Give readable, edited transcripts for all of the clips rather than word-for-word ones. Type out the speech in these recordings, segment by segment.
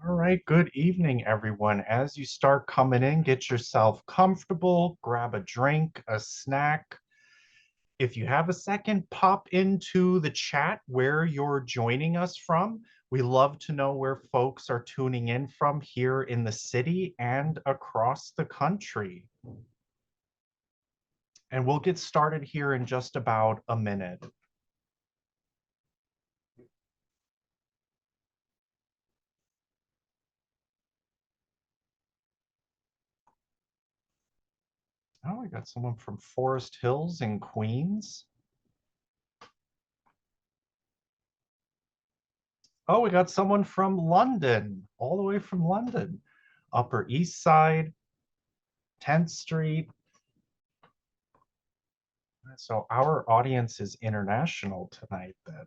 All right, good evening, everyone. As you start coming in, get yourself comfortable, grab a drink, a snack. If you have a second, pop into the chat where you're joining us from. We love to know where folks are tuning in from here in the city and across the country. And we'll get started here in just about a minute. Oh, we got someone from Forest Hills in Queens. Oh, we got someone from London, all the way from London. Upper East Side, 10th Street. So our audience is international tonight then.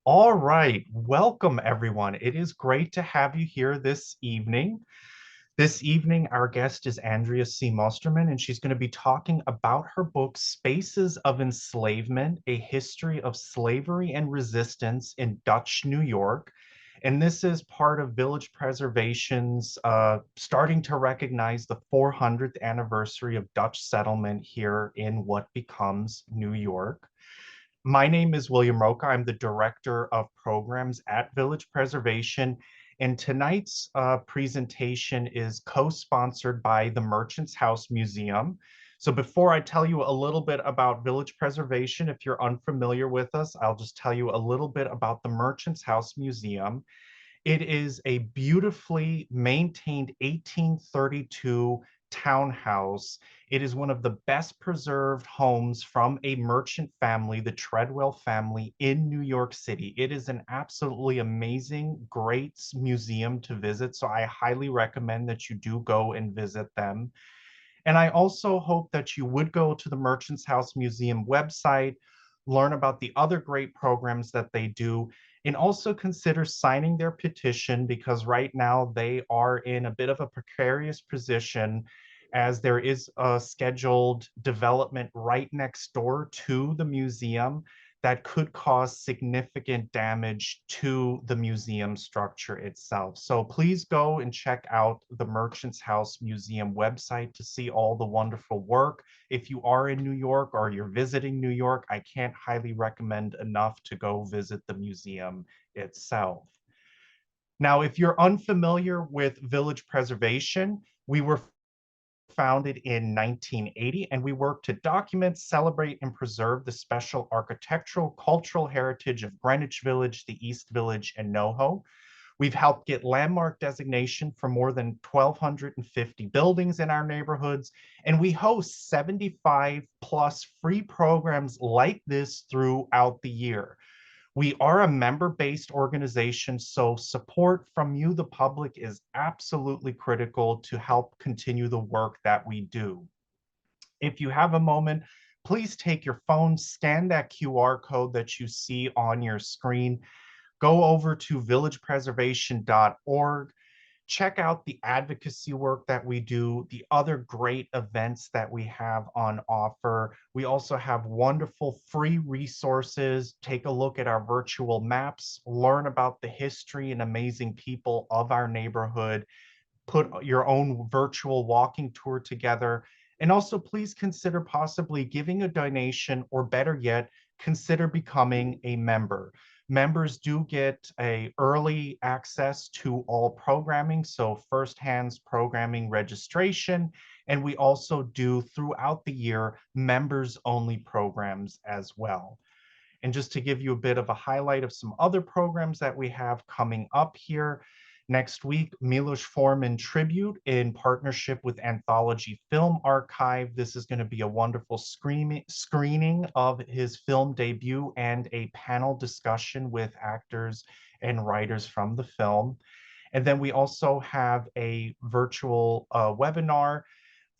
All right, welcome everyone. It is great to have you here this evening. This evening, our guest is Andrea C. Mosterman, and she's going to be talking about her book, Spaces of Enslavement, A History of Slavery and Resistance in Dutch New York. And this is part of Village Preservation's starting to recognize the 400th anniversary of Dutch settlement here in what becomes New York. My name is William Roca. I'm the Director of Programs at Village Preservation. And tonight's presentation is co-sponsored by the Merchants House Museum. So before I tell you a little bit about Village Preservation, if you're unfamiliar with us, I'll just tell you a little bit about the Merchants House Museum. It is a beautifully maintained 1832 townhouse. It is one of the best preserved homes from a merchant family, the Treadwell family in New York City. It is an absolutely amazing, great museum to visit. So I highly recommend that you do go and visit them. And I also hope that you would go to the Merchants House Museum website, learn about the other great programs that they do, and also consider signing their petition because right now they are in a bit of a precarious position as there is a scheduled development right next door to the museum that could cause significant damage to the museum structure itself. So please go and check out the Merchants House Museum website to see all the wonderful work. If you are in New York or you're visiting New York, I can't highly recommend enough to go visit the museum itself. Now, if you're unfamiliar with village preservation, we were founded in 1980, and we work to document, celebrate, and preserve the special architectural, cultural heritage of Greenwich Village, the East Village, and NoHo. We've helped get landmark designation for more than 1,250 buildings in our neighborhoods, and we host 75 plus free programs like this throughout the year. We are a member-based organization, so support from you, the public, is absolutely critical to help continue the work that we do. If you have a moment, please take your phone, scan that QR code that you see on your screen, go over to villagepreservation.org, check out the advocacy work that we do, the other great events that we have on offer. We also have wonderful free resources. Take a look at our virtual maps, learn about the history and amazing people of our neighborhood, put your own virtual walking tour together. And also please consider possibly giving a donation, or better yet, consider becoming a member. Members do get a early access to all programming, so first-hand programming registration, and we also do throughout the year members-only programs as well. And just to give you a bit of a highlight of some other programs that we have coming up here, next week, Milos Forman Tribute in partnership with Anthology Film Archive. This is going to be a wonderful screening of his film debut and a panel discussion with actors and writers from the film. And then we also have a virtual webinar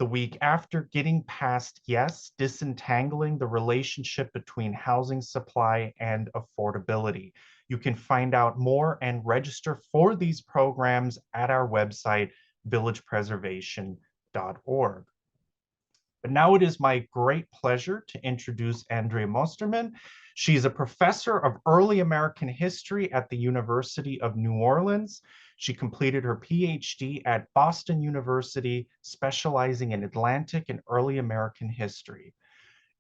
the week after, Getting Past Yes, Disentangling the Relationship Between Housing Supply and Affordability. You can find out more and register for these programs at our website, villagepreservation.org. But now it is my great pleasure to introduce Andrea Mosterman. She's a professor of early American history at the University of New Orleans. She completed her PhD at Boston University, specializing in Atlantic and early American history.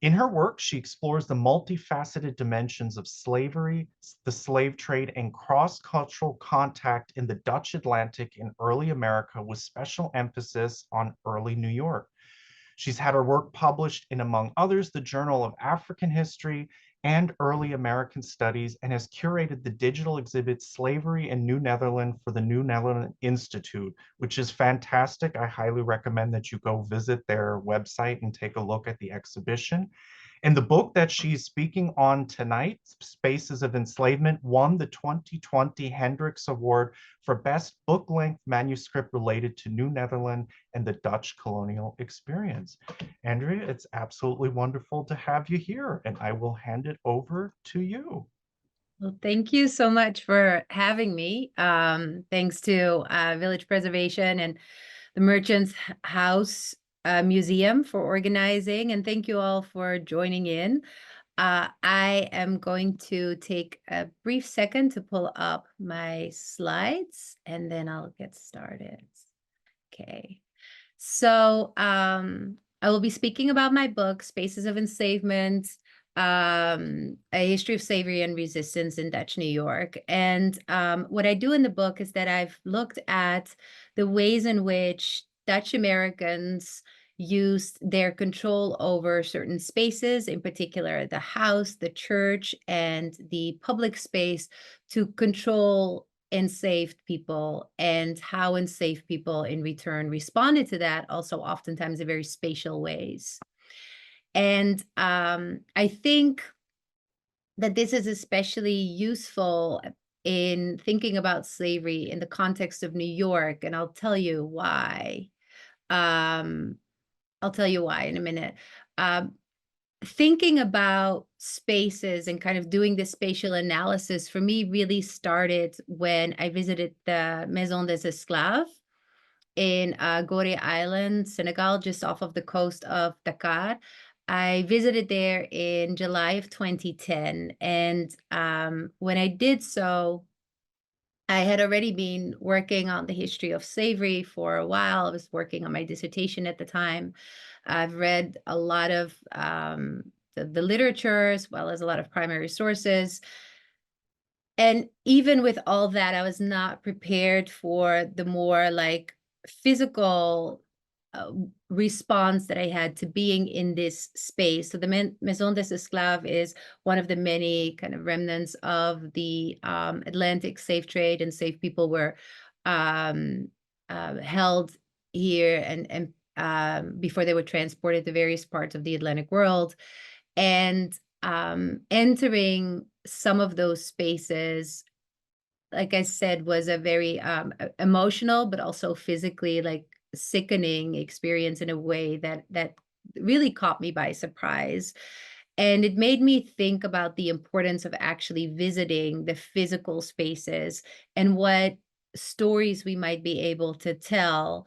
In her work, she explores the multifaceted dimensions of slavery, the slave trade, and cross-cultural contact in the Dutch Atlantic and early America, with special emphasis on early New York. She's had her work published in, among others, the Journal of African History and Early American Studies, and has curated the digital exhibit Slavery in New Netherland for the New Netherland Institute, which is fantastic. I highly recommend that you go visit their website and take a look at the exhibition. And the book that she's speaking on tonight, Spaces of Enslavement, won the 2020 Hendricks Award for Best Book-Length Manuscript related to New Netherland and the Dutch colonial experience. Andrea, it's absolutely wonderful to have you here, and I will hand it over to you. Well, thank you so much for having me. Thanks to Village Preservation and the Merchants House Museum for organizing, and thank you all for joining in. I am going to take a brief second to pull up my slides, and then I'll get started. Okay. So I will be speaking about my book, Spaces of Enslavement, A History of Slavery and Resistance in Dutch New York. And what I do in the book is that I've looked at the ways in which Dutch Americans used their control over certain spaces, in particular the house, the church, and the public space, to control enslaved people, and how enslaved people in return responded to that, also oftentimes in very spatial ways. And I think that this is especially useful in thinking about slavery in the context of New York, and I'll tell you why. I'll tell you why in a minute. Thinking about spaces and kind of doing this spatial analysis for me really started when I visited the Maison des Esclaves in Gorée Island, Senegal, just off of the coast of Dakar. I visited there in July of 2010. And when I did so, I had already been working on the history of slavery for a while. I was working on my dissertation at the time. I've read a lot of the literature, as well as a lot of primary sources. And even with all that, I was not prepared for the more like physical response that I had to being in this space. So the Maison des Esclaves is one of the many kind of remnants of the Atlantic slave trade, and slave people were held here and before they were transported to various parts of the Atlantic world. And entering some of those spaces, like I said, was a very emotional, but also physically like sickening experience in a way that really caught me by surprise. And it made me think about the importance of actually visiting the physical spaces and what stories we might be able to tell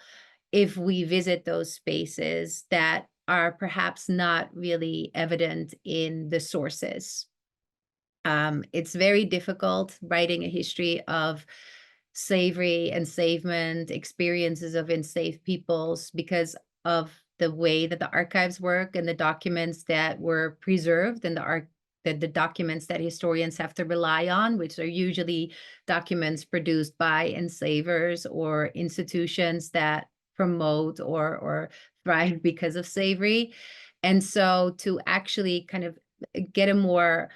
if we visit those spaces that are perhaps not really evident in the sources. It's very difficult writing a history of slavery, enslavement, experiences of enslaved peoples, because of the way that the archives work and the documents that were preserved, and the documents that historians have to rely on, which are usually documents produced by enslavers or institutions that promote or thrive because of slavery. And so to actually kind of get a more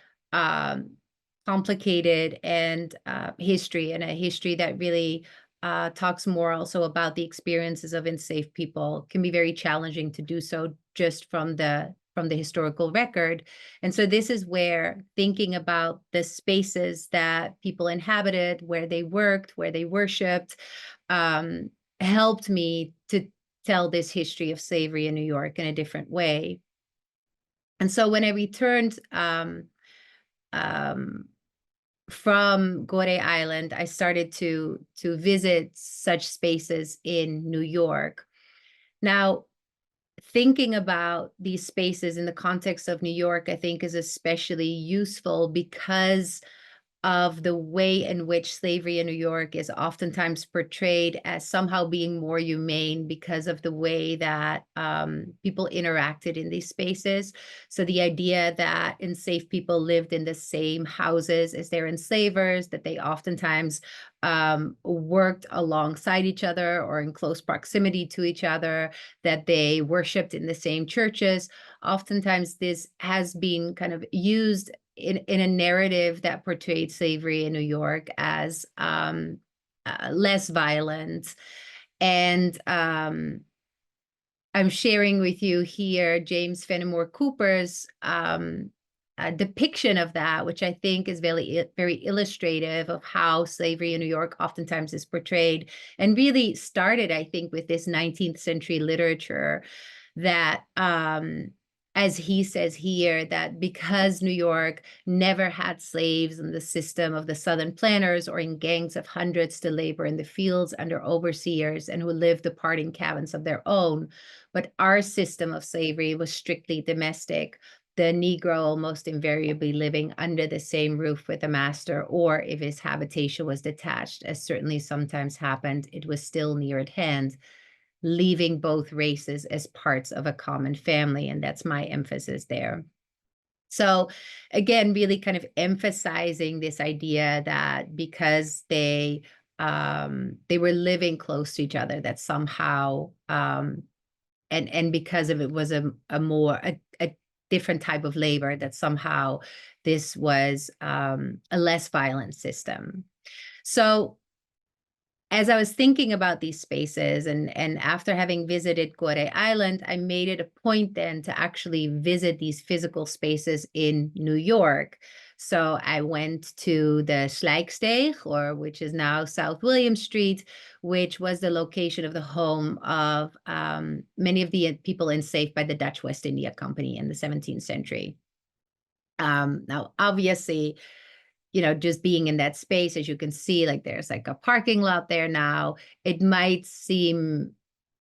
complicated and history, and a history that really talks more also about the experiences of enslaved people, can be very challenging to do so just from the historical record. And so this is where thinking about the spaces that people inhabited, where they worked, where they worshiped, helped me to tell this history of slavery in New York in a different way. And so when I returned from Gorée Island, I started to visit such spaces in New York. Now, thinking about these spaces in the context of New York, I think, is especially useful because of the way in which slavery in New York is oftentimes portrayed as somehow being more humane because of the way that people interacted in these spaces. So the idea that enslaved people lived in the same houses as their enslavers, that they oftentimes worked alongside each other or in close proximity to each other, that they worshiped in the same churches. Oftentimes this has been kind of used in a narrative that portrayed slavery in New York as less violent. And I'm sharing with you here James Fenimore Cooper's depiction of that, which I think is very, very illustrative of how slavery in New York oftentimes is portrayed, and really started, I think, with this 19th century literature that as he says here, that because New York never had slaves in the system of the Southern planters or in gangs of hundreds to labor in the fields under overseers and who lived apart in cabins of their own, but our system of slavery was strictly domestic, the Negro almost invariably living under the same roof with a master, or if his habitation was detached, as certainly sometimes happened, it was still near at hand, leaving both races as parts of a common family. And that's my emphasis there. So again, really kind of emphasizing this idea that because they were living close to each other, that somehow and because of it was a different type of labor, that somehow this was a less violent system. So as I was thinking about these spaces, and after having visited Goree Island, I made it a point then to actually visit these physical spaces in New York. So I went to the Slijksteeg, or which is now South William Street, which was the location of the home of many of the people enslaved by the Dutch West India Company in the 17th century. Now, obviously, just being in that space, as you can see, like there's like a parking lot there now. It might seem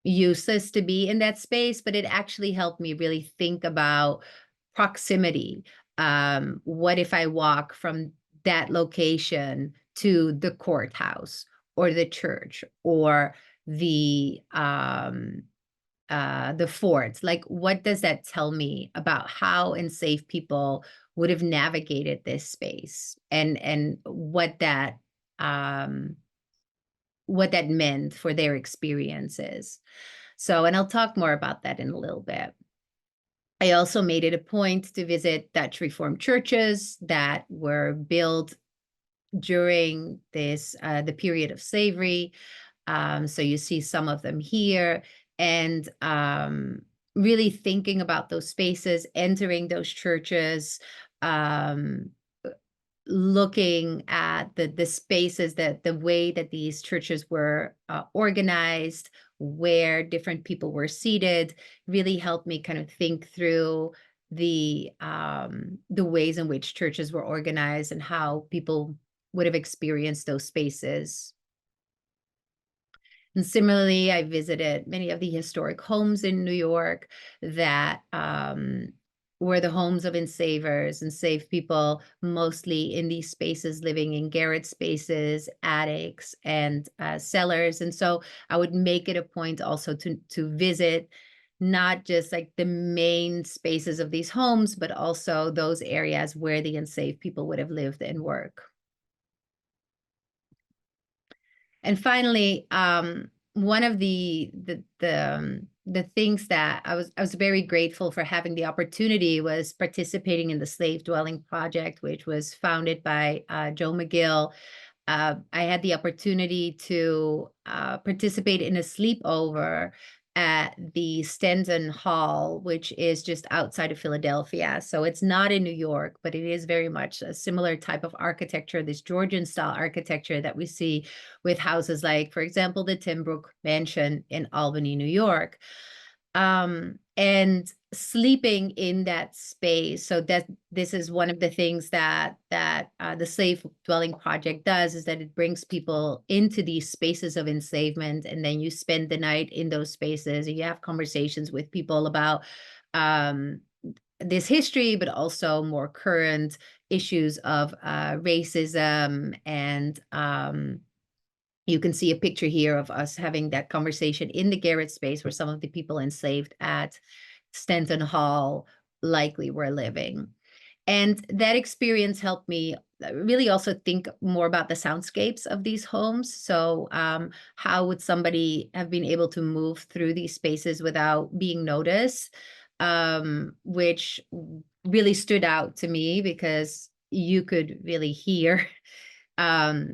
useless to be in that space, but it actually helped me really think about proximity. What if I walk from that location to the courthouse or the church or the forts? Like, what does that tell me about how enslaved people would have navigated this space, and what that meant for their experiences? So, and I'll talk more about that in a little bit. I also made it a point to visit Dutch Reformed churches that were built during the period of slavery. So you see some of them here, and really thinking about those spaces, entering those churches, um, looking at the spaces, that the way that these churches were organized, where different people were seated, really helped me kind of think through the ways in which churches were organized and how people would have experienced those spaces. And similarly, I visited many of the historic homes in New York that were the homes of enslaved people, mostly in these spaces, living in garret spaces, attics, and cellars. And so I would make it a point also to visit not just like the main spaces of these homes, but also those areas where the enslaved people would have lived and worked. And finally, one of the things that I was very grateful for having the opportunity was participating in the Slave Dwelling Project, which was founded by Joe McGill. I had the opportunity to participate in a sleepover at the Stenton Hall, which is just outside of Philadelphia. So it's not in New York, but it is very much a similar type of architecture, this Georgian style architecture that we see with houses like, for example, the Timbrook Mansion in Albany, New York. and sleeping in that space. So that this is one of the things that the Slave Dwelling Project does, is that it brings people into these spaces of enslavement, and then you spend the night in those spaces, and you have conversations with people about this history, but also more current issues of racism. And you can see a picture here of us having that conversation in the garret space where some of the people enslaved at Stanton Hall likely were living. And that experience helped me really also think more about the soundscapes of these homes. So how would somebody have been able to move through these spaces without being noticed? Which really stood out to me because you could really hear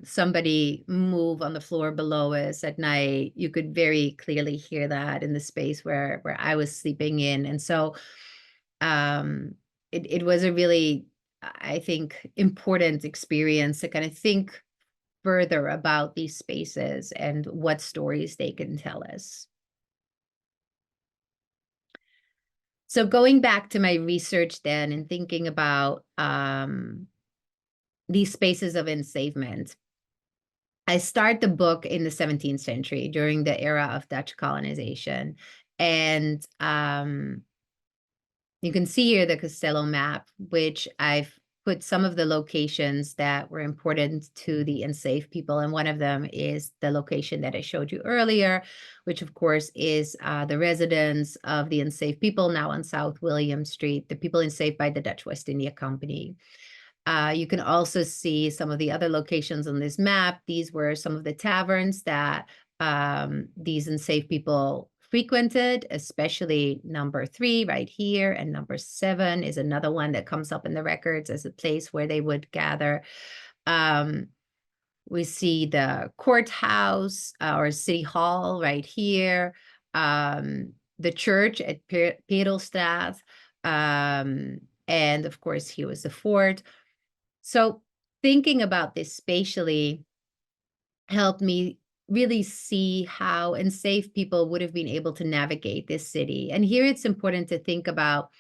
somebody move on the floor below us at night. You could very clearly hear that in the space where I was sleeping in. And so it was a really, I think, important experience to kind of think further about these spaces and what stories they can tell us. So going back to my research then and thinking about these spaces of enslavement, I start the book in the 17th century during the era of Dutch colonization. And you can see here the Costello map, which I've put some of the locations that were important to the enslaved people. And one of them is the location that I showed you earlier, which of course is the residence of the enslaved people now on South William Street, the people enslaved by the Dutch West India Company. You can also see some of the other locations on this map. These were some of the taverns that these enslaved people frequented, especially number 3 right here, and number 7 is another one that comes up in the records as a place where they would gather. We see the courthouse or city hall right here, the church at Pedelstraat, and of course here was the fort. So thinking about this spatially helped me really see how enslaved people would have been able to navigate this city. And here it's important to think about,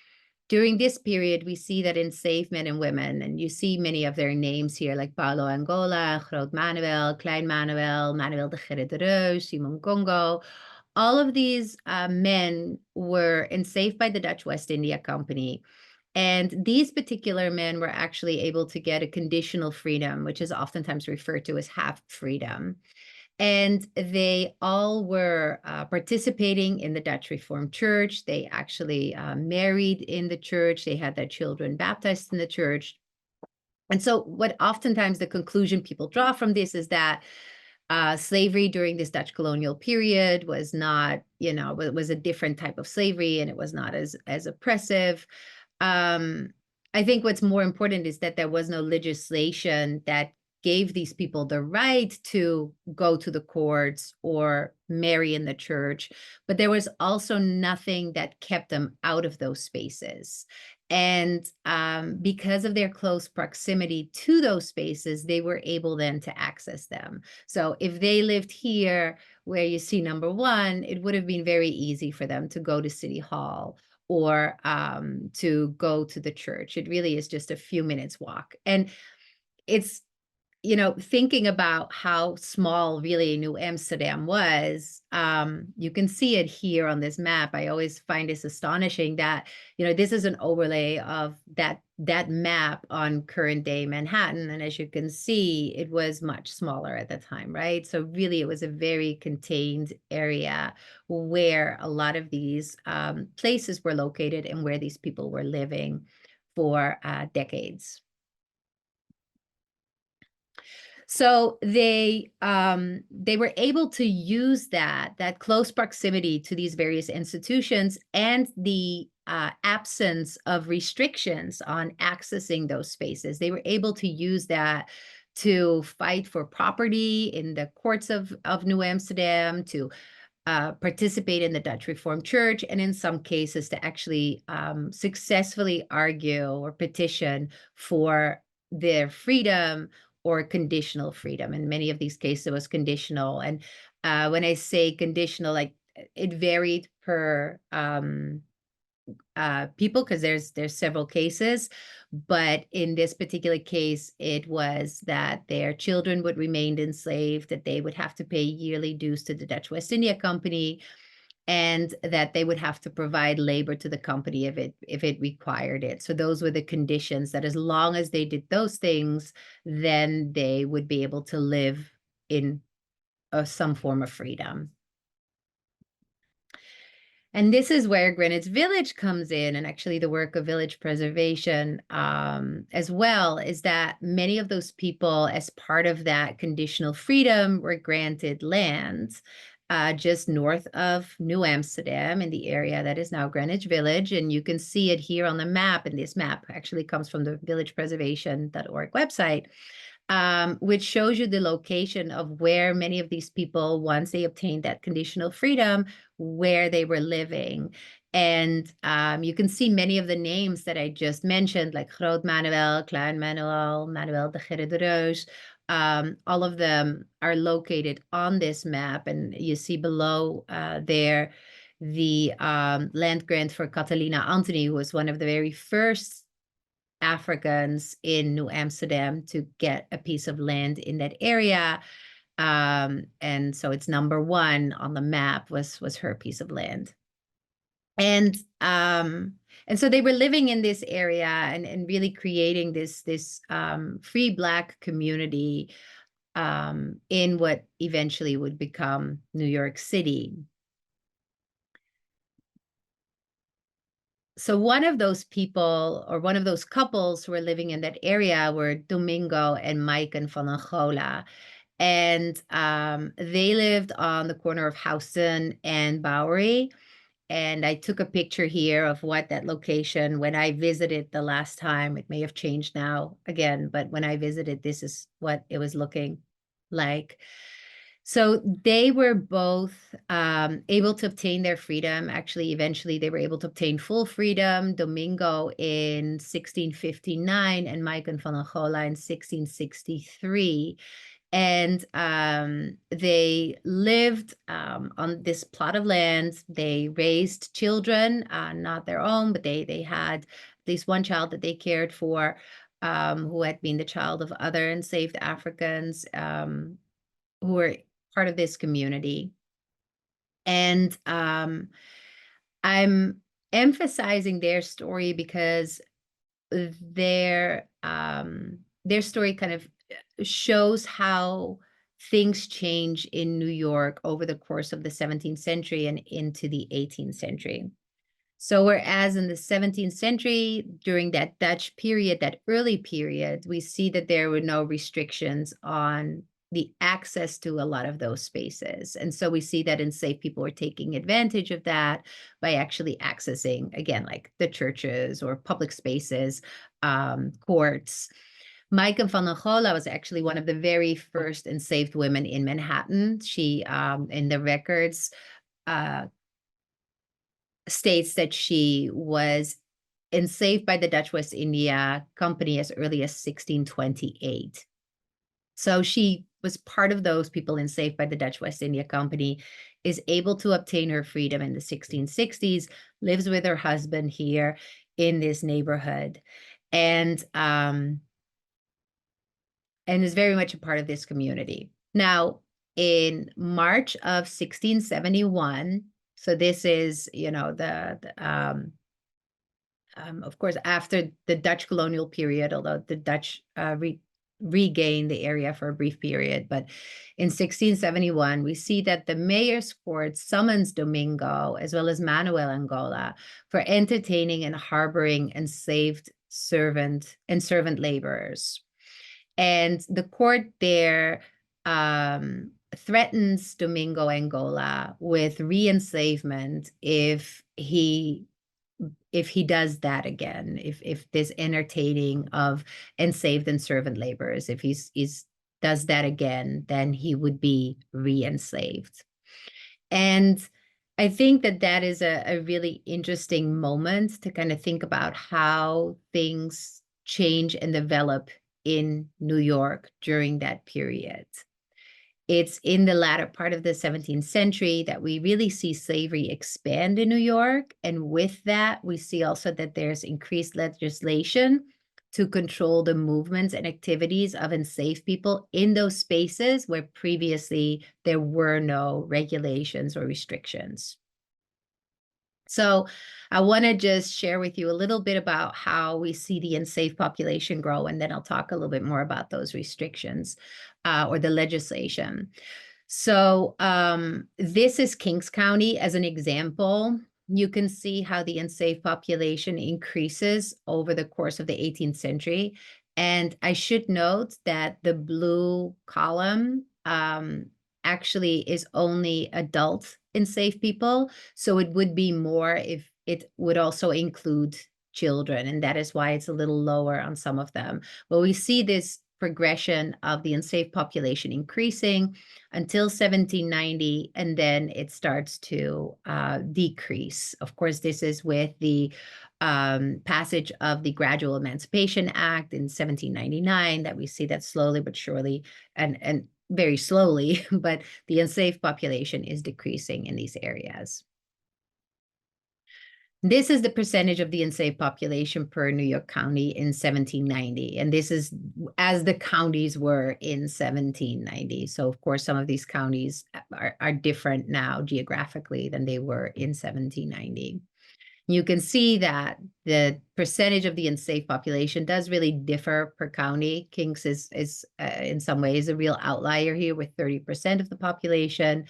during this period, we see that enslaved men and women, and you see many of their names here, like Paulo Angola, Groot Manuel, Klein Manuel, Manuel de Gerrit de Reus, Simon Congo. All of these men were enslaved by the Dutch West India Company. And these particular men were actually able to get a conditional freedom, which is oftentimes referred to as half freedom. And they all were participating in the Dutch Reformed Church. They actually married in the church. They had their children baptized in the church. And so what oftentimes the conclusion people draw from this is that slavery during this Dutch colonial period was not, was a different type of slavery, and it was not as oppressive. I think what's more important is that there was no legislation that gave these people the right to go to the courts or marry in the church, but there was also nothing that kept them out of those spaces. And because of their close proximity to those spaces, they were able then to access them. So if they lived here, where you see number 1, it would have been very easy for them to go to City Hall or to go to the church. It really is just a few minutes walk. And it's, thinking about how small really New Amsterdam was, you can see it here on this map. I always find this astonishing that, this is an overlay of that map on current day Manhattan. And as you can see, it was much smaller at the time, right? So really, it was a very contained area where a lot of these places were located and where these people were living for decades. So they were able to use that close proximity to these various institutions and the absence of restrictions on accessing those spaces. They were able to use that to fight for property in the courts of New Amsterdam, to participate in the Dutch Reformed Church, and in some cases to actually successfully argue or petition for their freedom or conditional freedom. In many of these cases, it was conditional. And when I say conditional, like it varied per people, because there's several cases, but in this particular case, it was that their children would remain enslaved, that they would have to pay yearly dues to the Dutch West India Company, and that they would have to provide labor to the company if it required it. So those were the conditions, that as long as they did those things, then they would be able to live in some form of freedom. And this is where Greenwich Village comes in, and actually the work of village preservation as well, is that many of those people, as part of that conditional freedom, were granted land just north of New Amsterdam, in the area that is now Greenwich Village. And you can see it here on the map, and this map actually comes from the villagepreservation.org website. Which shows you the location of where many of these people, once they obtained that conditional freedom, where they were living. And you can see many of the names that I just mentioned, like Groot Manuel, Klein Manuel, Manuel de Gerre de Roos. All of them are located on this map. And you see below there the land grant for Catalina Anthony, who was one of the very first Africans in New Amsterdam to get a piece of land in that area. And so it's number one on the map was her piece of land. And so they were living in this area and really creating this free Black community in what eventually would become New York City. So one of those people, or one of those couples who were living in that area, were Domingo and Maiken van Angola. And they lived on the corner of Houston and Bowery. And I took a picture here of what that location, when I visited the last time, it may have changed now again, but when I visited, this is what it was looking like. So they were both able to obtain their freedom. Actually, eventually they were able to obtain full freedom. Domingo in 1659 and Maiken van Angola in 1663. And they lived on this plot of land. They raised children, not their own, but they had at least one child that they cared for, who had been the child of other enslaved Africans who were part of this community. And I'm emphasizing their story because their story kind of shows how things change in New York over the course of the 17th century and into the 18th century. So whereas in the 17th century, during that Dutch period, that early period, we see that there were no restrictions on the access to a lot of those spaces. And so we see that enslaved people were taking advantage of that by actually accessing, again, like the churches or public spaces, courts. Maiken van Angola was actually one of the very first enslaved women in Manhattan. She, in the records, states that she was enslaved by the Dutch West India Company as early as 1628. So she was part of those people enslaved by the Dutch West India Company, is able to obtain her freedom in the 1660s, lives with her husband here in this neighborhood, and is very much a part of this community. Now, in March of 1671, so this is, of course, after the Dutch colonial period, although the Dutch regained the area for a brief period. But in 1671, we see that the mayor's court summons Domingo, as well as Manuel Angola, for entertaining and harboring enslaved servant laborers. And the court there threatens Domingo Angola with re-enslavement if he does that again, if this entertaining of enslaved and servant laborers, if he's does that again, then he would be re-enslaved. And I think that is a really interesting moment to kind of think about how things change and develop in New York during that period. It's in the latter part of the 17th century that we really see slavery expand in New York. And with that, we see also that there's increased legislation to control the movements and activities of enslaved people in those spaces where previously there were no regulations or restrictions. So I want to just share with you a little bit about how we see the enslaved population grow, and then I'll talk a little bit more about those restrictions or the legislation. So this is Kings County as an example. You can see how the enslaved population increases over the course of the 18th century. And I should note that the blue column actually is only adult enslaved people. So it would be more if it would also include children. And that is why it's a little lower on some of them. But we see this progression of the enslaved population increasing until 1790, and then it starts to decrease. Of course, this is with the passage of the Gradual Emancipation Act in 1799 that we see that slowly but surely, and very slowly, but the enslaved population is decreasing in these areas. This is the percentage of the enslaved population per New York County in 1790. And this is as the counties were in 1790. So, of course, some of these counties are different now geographically than they were in 1790. You can see that the percentage of the enslaved population does really differ per county. Kings is in some ways a real outlier here with 30% of the population.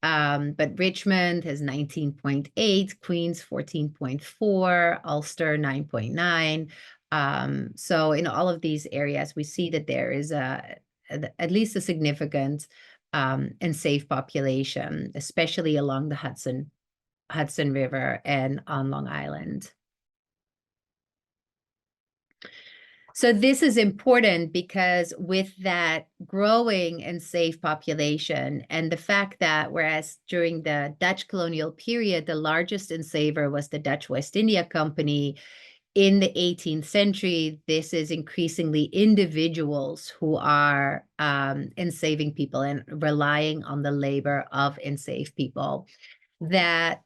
But Richmond has 19.8, Queens 14.4, Ulster 9.9. So in all of these areas, we see that there is at least a significant enslaved population, especially along the Hudson River and on Long Island. So this is important because with that growing enslaved population and the fact that whereas during the Dutch colonial period, the largest enslaver was the Dutch West India Company, in the 18th century, this is increasingly individuals who are enslaving people and relying on the labor of enslaved people, that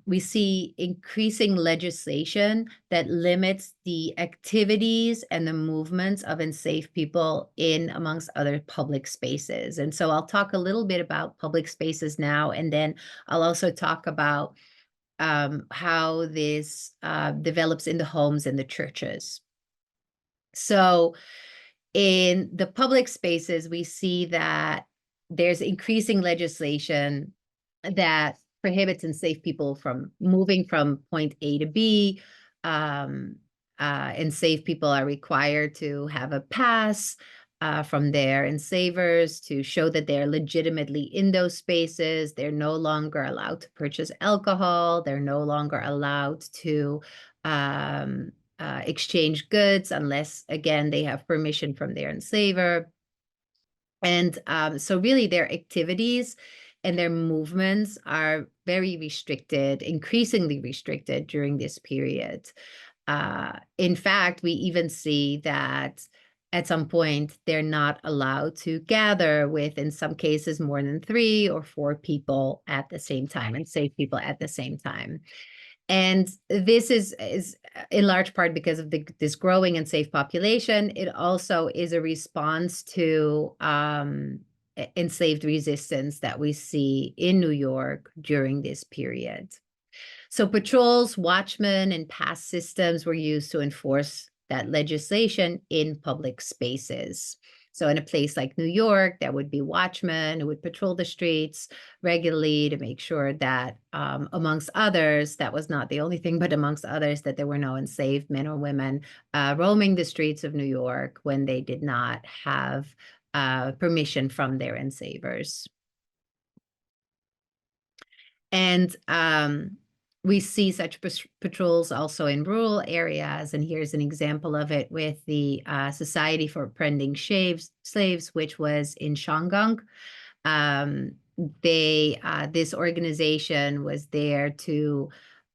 we see increasing legislation that limits the activities and the movements of enslaved people in, amongst other, public spaces. And so I'll talk a little bit about public spaces now, and then I'll also talk about how this develops in the homes and the churches. So in the public spaces, we see that there's increasing legislation that prohibits enslaved people from moving from point A to B. Enslaved people are required to have a pass from their enslavers to show that they're legitimately in those spaces. They're no longer allowed to purchase alcohol. They're no longer allowed to exchange goods unless, again, they have permission from their enslaver. And so really their activities and their movements are very restricted, increasingly restricted during this period. In fact, we even see that at some point they're not allowed to gather with, in some cases, more than 3 or 4 people at the same time, enslaved people at the same time. And this is in large part because of this growing enslaved population. It also is a response to enslaved resistance that we see in New York during this period. So patrols, watchmen, and pass systems were used to enforce that legislation in public spaces. So in a place like New York, there would be watchmen who would patrol the streets regularly to make sure that, amongst others, that was not the only thing, but amongst others, that there were no enslaved men or women roaming the streets of New York when they did not have permission from their enslavers. And we see such patrols also in rural areas, and here's an example of it with the Society for Apprenticing Slaves, which was in Shangang. This organization was there to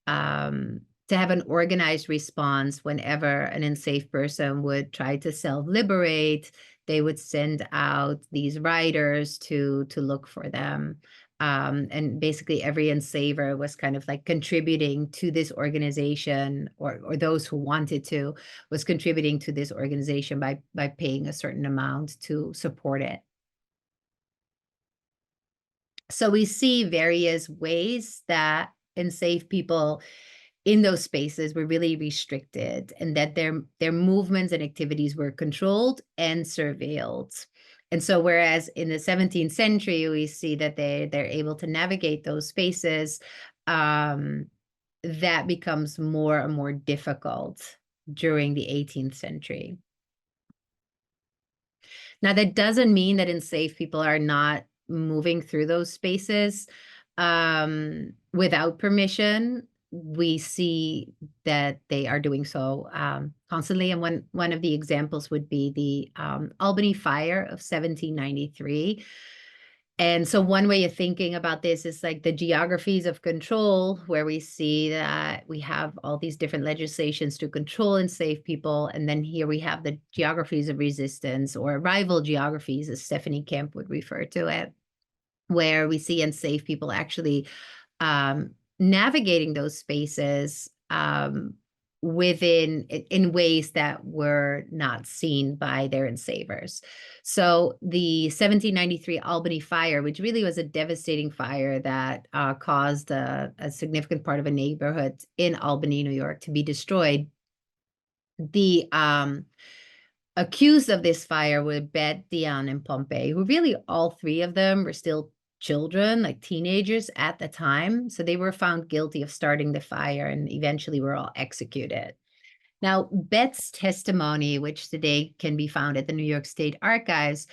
have an organized response whenever an enslaved person would try to self-liberate. they would send out these riders to look for them. And basically every enslaver was kind of like contributing to this organization, or those who wanted to was contributing to this organization by paying a certain amount to support it. So we see various ways that enslaved people in those spaces were really restricted, and that their movements and activities were controlled and surveilled. And so whereas in the 17th century, we see that they're able to navigate those spaces, that becomes more and more difficult during the 18th century. Now, that doesn't mean that enslaved people are not moving through those spaces without permission. We see that they are doing so constantly. And one of the examples would be the Albany Fire of 1793. And so one way of thinking about this is like the geographies of control, where we see that we have all these different legislations to control enslaved people. And then here we have the geographies of resistance, or rival geographies, as Stephanie Kemp would refer to it, where we see enslaved people actually navigating those spaces in ways that were not seen by their enslavers. So the 1793 Albany Fire, which really was a devastating fire that caused a significant part of a neighborhood in Albany, New York, to be destroyed. The accused of this fire were Bette, Dion, and Pompey, who really all three of them were still children, like teenagers at the time. So they were found guilty of starting the fire and eventually were all executed. Now, Bette's testimony, which today can be found at the New York State Archives,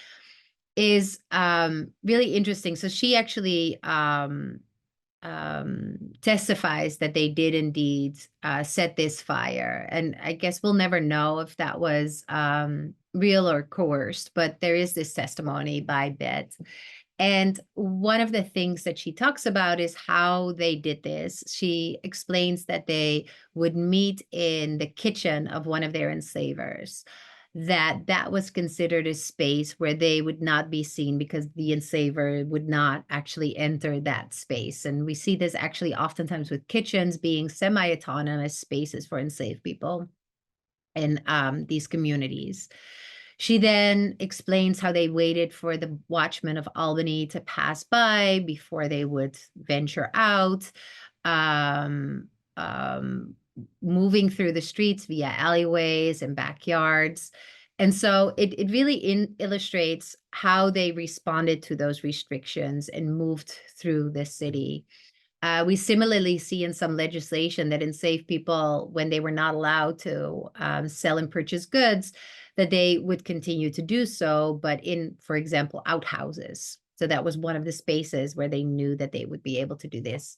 is really interesting. So she actually testifies that they did indeed set this fire. And I guess we'll never know if that was real or coerced, but there is this testimony by Bette. And one of the things that she talks about is how they did this. She explains that they would meet in the kitchen of one of their enslavers, that was considered a space where they would not be seen because the enslaver would not actually enter that space. And we see this actually oftentimes with kitchens being semi-autonomous spaces for enslaved people in these communities. She then explains how they waited for the watchmen of Albany to pass by before they would venture out, moving through the streets via alleyways and backyards. And so it really illustrates how they responded to those restrictions and moved through the city. We similarly see in some legislation that enslaved people, when they were not allowed to sell and purchase goods, that they would continue to do so, but in, for example, outhouses. So that was one of the spaces where they knew that they would be able to do this,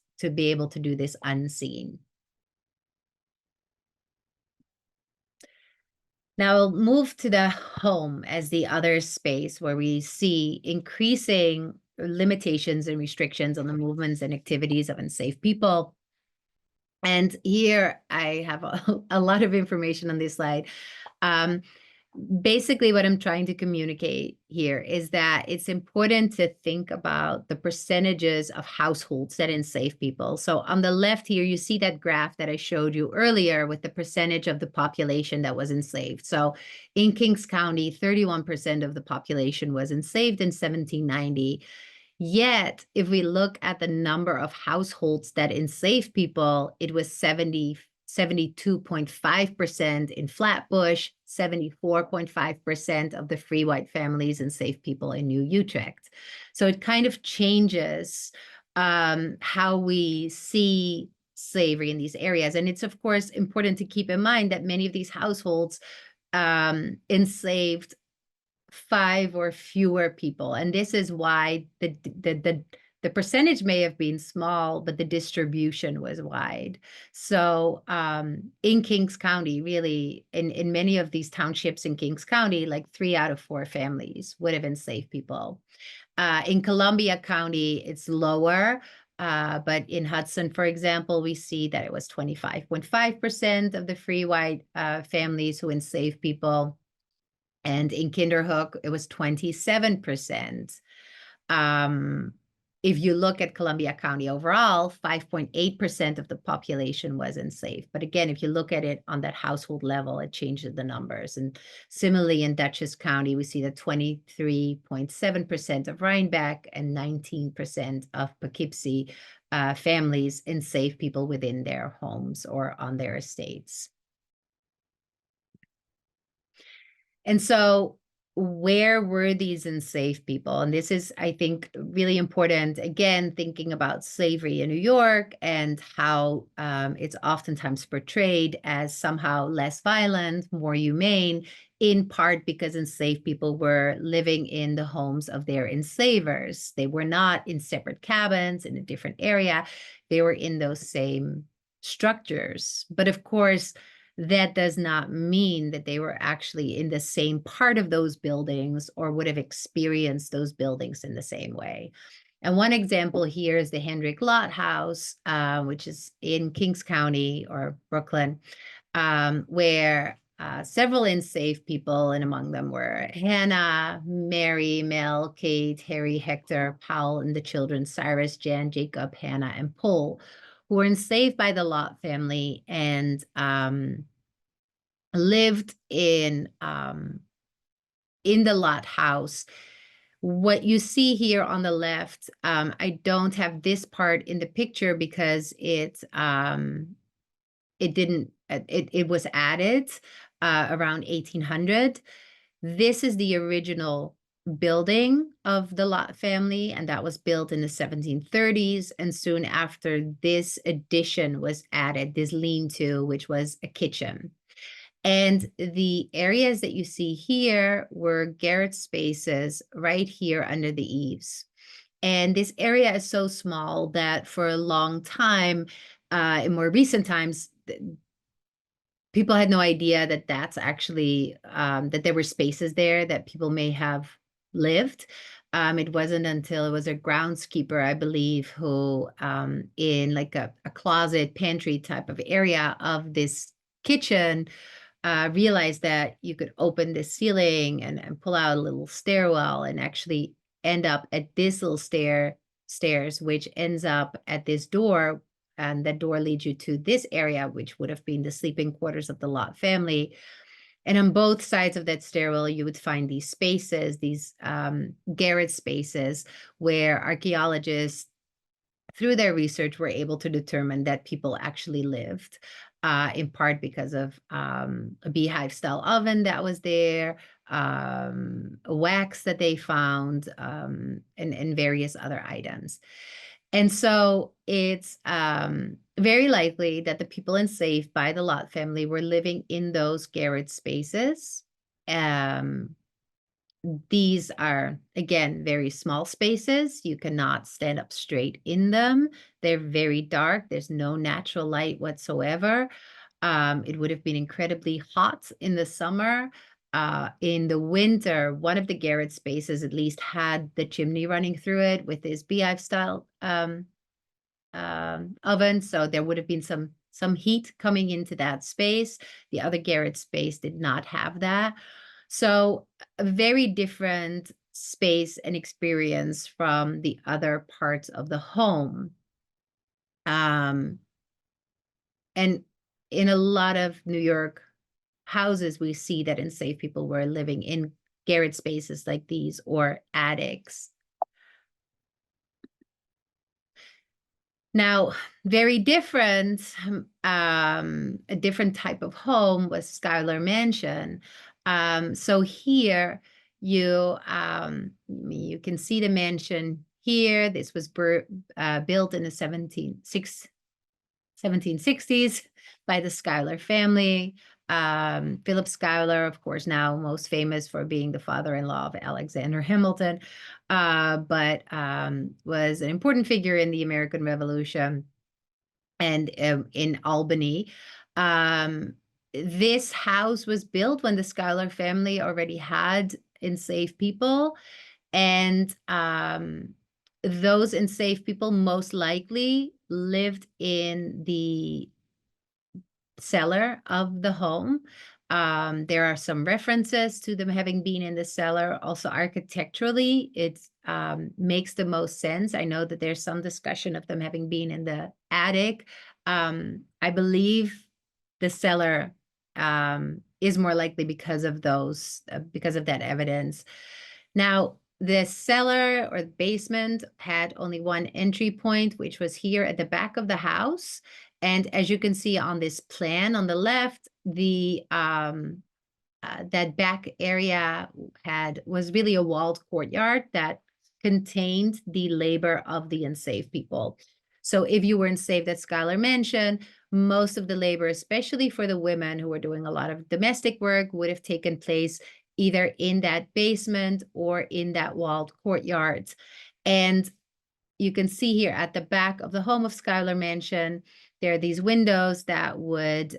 unseen. Now we'll move to the home as the other space where we see increasing limitations and restrictions on the movements and activities of enslaved people. And here I have a lot of information on this slide. Basically, what I'm trying to communicate here is that it's important to think about the percentages of households that enslave people. So on the left here, you see that graph that I showed you earlier with the percentage of the population that was enslaved. So in Kings County, 31% of the population was enslaved in 1790. Yet, if we look at the number of households that enslaved people, it was 72.5% in Flatbush, 74.5% of the free white families enslaved people in New Utrecht. So it kind of changes how we see slavery in these areas. And it's, of course, important to keep in mind that many of these households enslaved 5 or fewer people. And this is why the percentage may have been small, but the distribution was wide. So in Kings County, really, in many of these townships in Kings County, like 3 out of 4 families would have enslaved people. In Columbia County, it's lower. But in Hudson, for example, we see that it was 25.5% of the free white families who enslaved people. And in Kinderhook, it was 27%. If you look at Columbia County overall, 5.8% of the population was enslaved. But again, if you look at it on that household level, it changes the numbers. And similarly, in Dutchess County, we see that 23.7% of Rhinebeck and 19% of Poughkeepsie families enslaved people within their homes or on their estates. And so where were these enslaved people? And this is, I think, really important, again, thinking about slavery in New York and how it's oftentimes portrayed as somehow less violent, more humane, in part because enslaved people were living in the homes of their enslavers. They were not in separate cabins in a different area. They were in those same structures. But of course, that does not mean that they were actually in the same part of those buildings or would have experienced those buildings in the same way. And one example here is the Hendrick Lott House, which is in Kings County or Brooklyn, where several enslaved people, and among them were Hannah, Mary, Mel, Kate, Harry, Hector, Powell, and the children Cyrus, Jan, Jacob, Hannah, and Paul, who were enslaved by the Lott family and lived in the Lott house. What you see here on the left, I don't have this part in the picture because it was added around 1800. This is the original building of the Lott family, and that was built in the 1730s. And soon after, this addition was added, this lean-to, which was a kitchen. And the areas that you see here were garret spaces right here under the eaves. And this area is so small that for a long time, in more recent times, people had no idea that that's actually, that there were spaces there that people may have lived. It wasn't until it was a groundskeeper, I believe, who in like a closet pantry type of area of this kitchen, realized that you could open the ceiling and pull out a little stairwell and actually end up at this little stairs, which ends up at this door. And that door leads you to this area, which would have been the sleeping quarters of the Lott family. And on both sides of that stairwell, you would find these spaces, these garret spaces, where archaeologists, through their research, were able to determine that people actually lived, in part because of a beehive-style oven that was there, wax that they found, and various other items. And so it's very likely that the people enslaved by the Lott family were living in those garret spaces. These are, again, very small spaces. You cannot stand up straight in them. They're very dark. There's no natural light whatsoever. It would have been incredibly hot in the summer. In the winter, one of the garret spaces at least had the chimney running through it with this beehive-style oven. So there would have been some heat coming into that space. The other garret space did not have that. So a very different space and experience from the other parts of the home. And in a lot of New York houses, we see that enslaved people were living in garret spaces like these or attics. Now, very different, a different type of home was Schuyler Mansion. So here you can see the mansion here. This was built in the 1760s by the Schuyler family. Philip Schuyler, of course, now most famous for being the father-in-law of Alexander Hamilton, but was an important figure in the American Revolution and in Albany. This house was built when the Schuyler family already had enslaved people, and those enslaved people most likely lived in the cellar of the home. There are some references to them having been in the cellar. Also, architecturally, it makes the most sense. I know that there's some discussion of them having been in the attic. I believe the cellar is more likely because of because of that evidence. Now, the cellar or the basement had only one entry point, which was here at the back of the house. And as you can see on this plan on the left, that back area was really a walled courtyard that contained the labor of the enslaved people. So if you were enslaved at Schuyler Mansion, most of the labor, especially for the women who were doing a lot of domestic work, would have taken place either in that basement or in that walled courtyard. And you can see here at the back of the home of Schuyler Mansion, there are these windows that would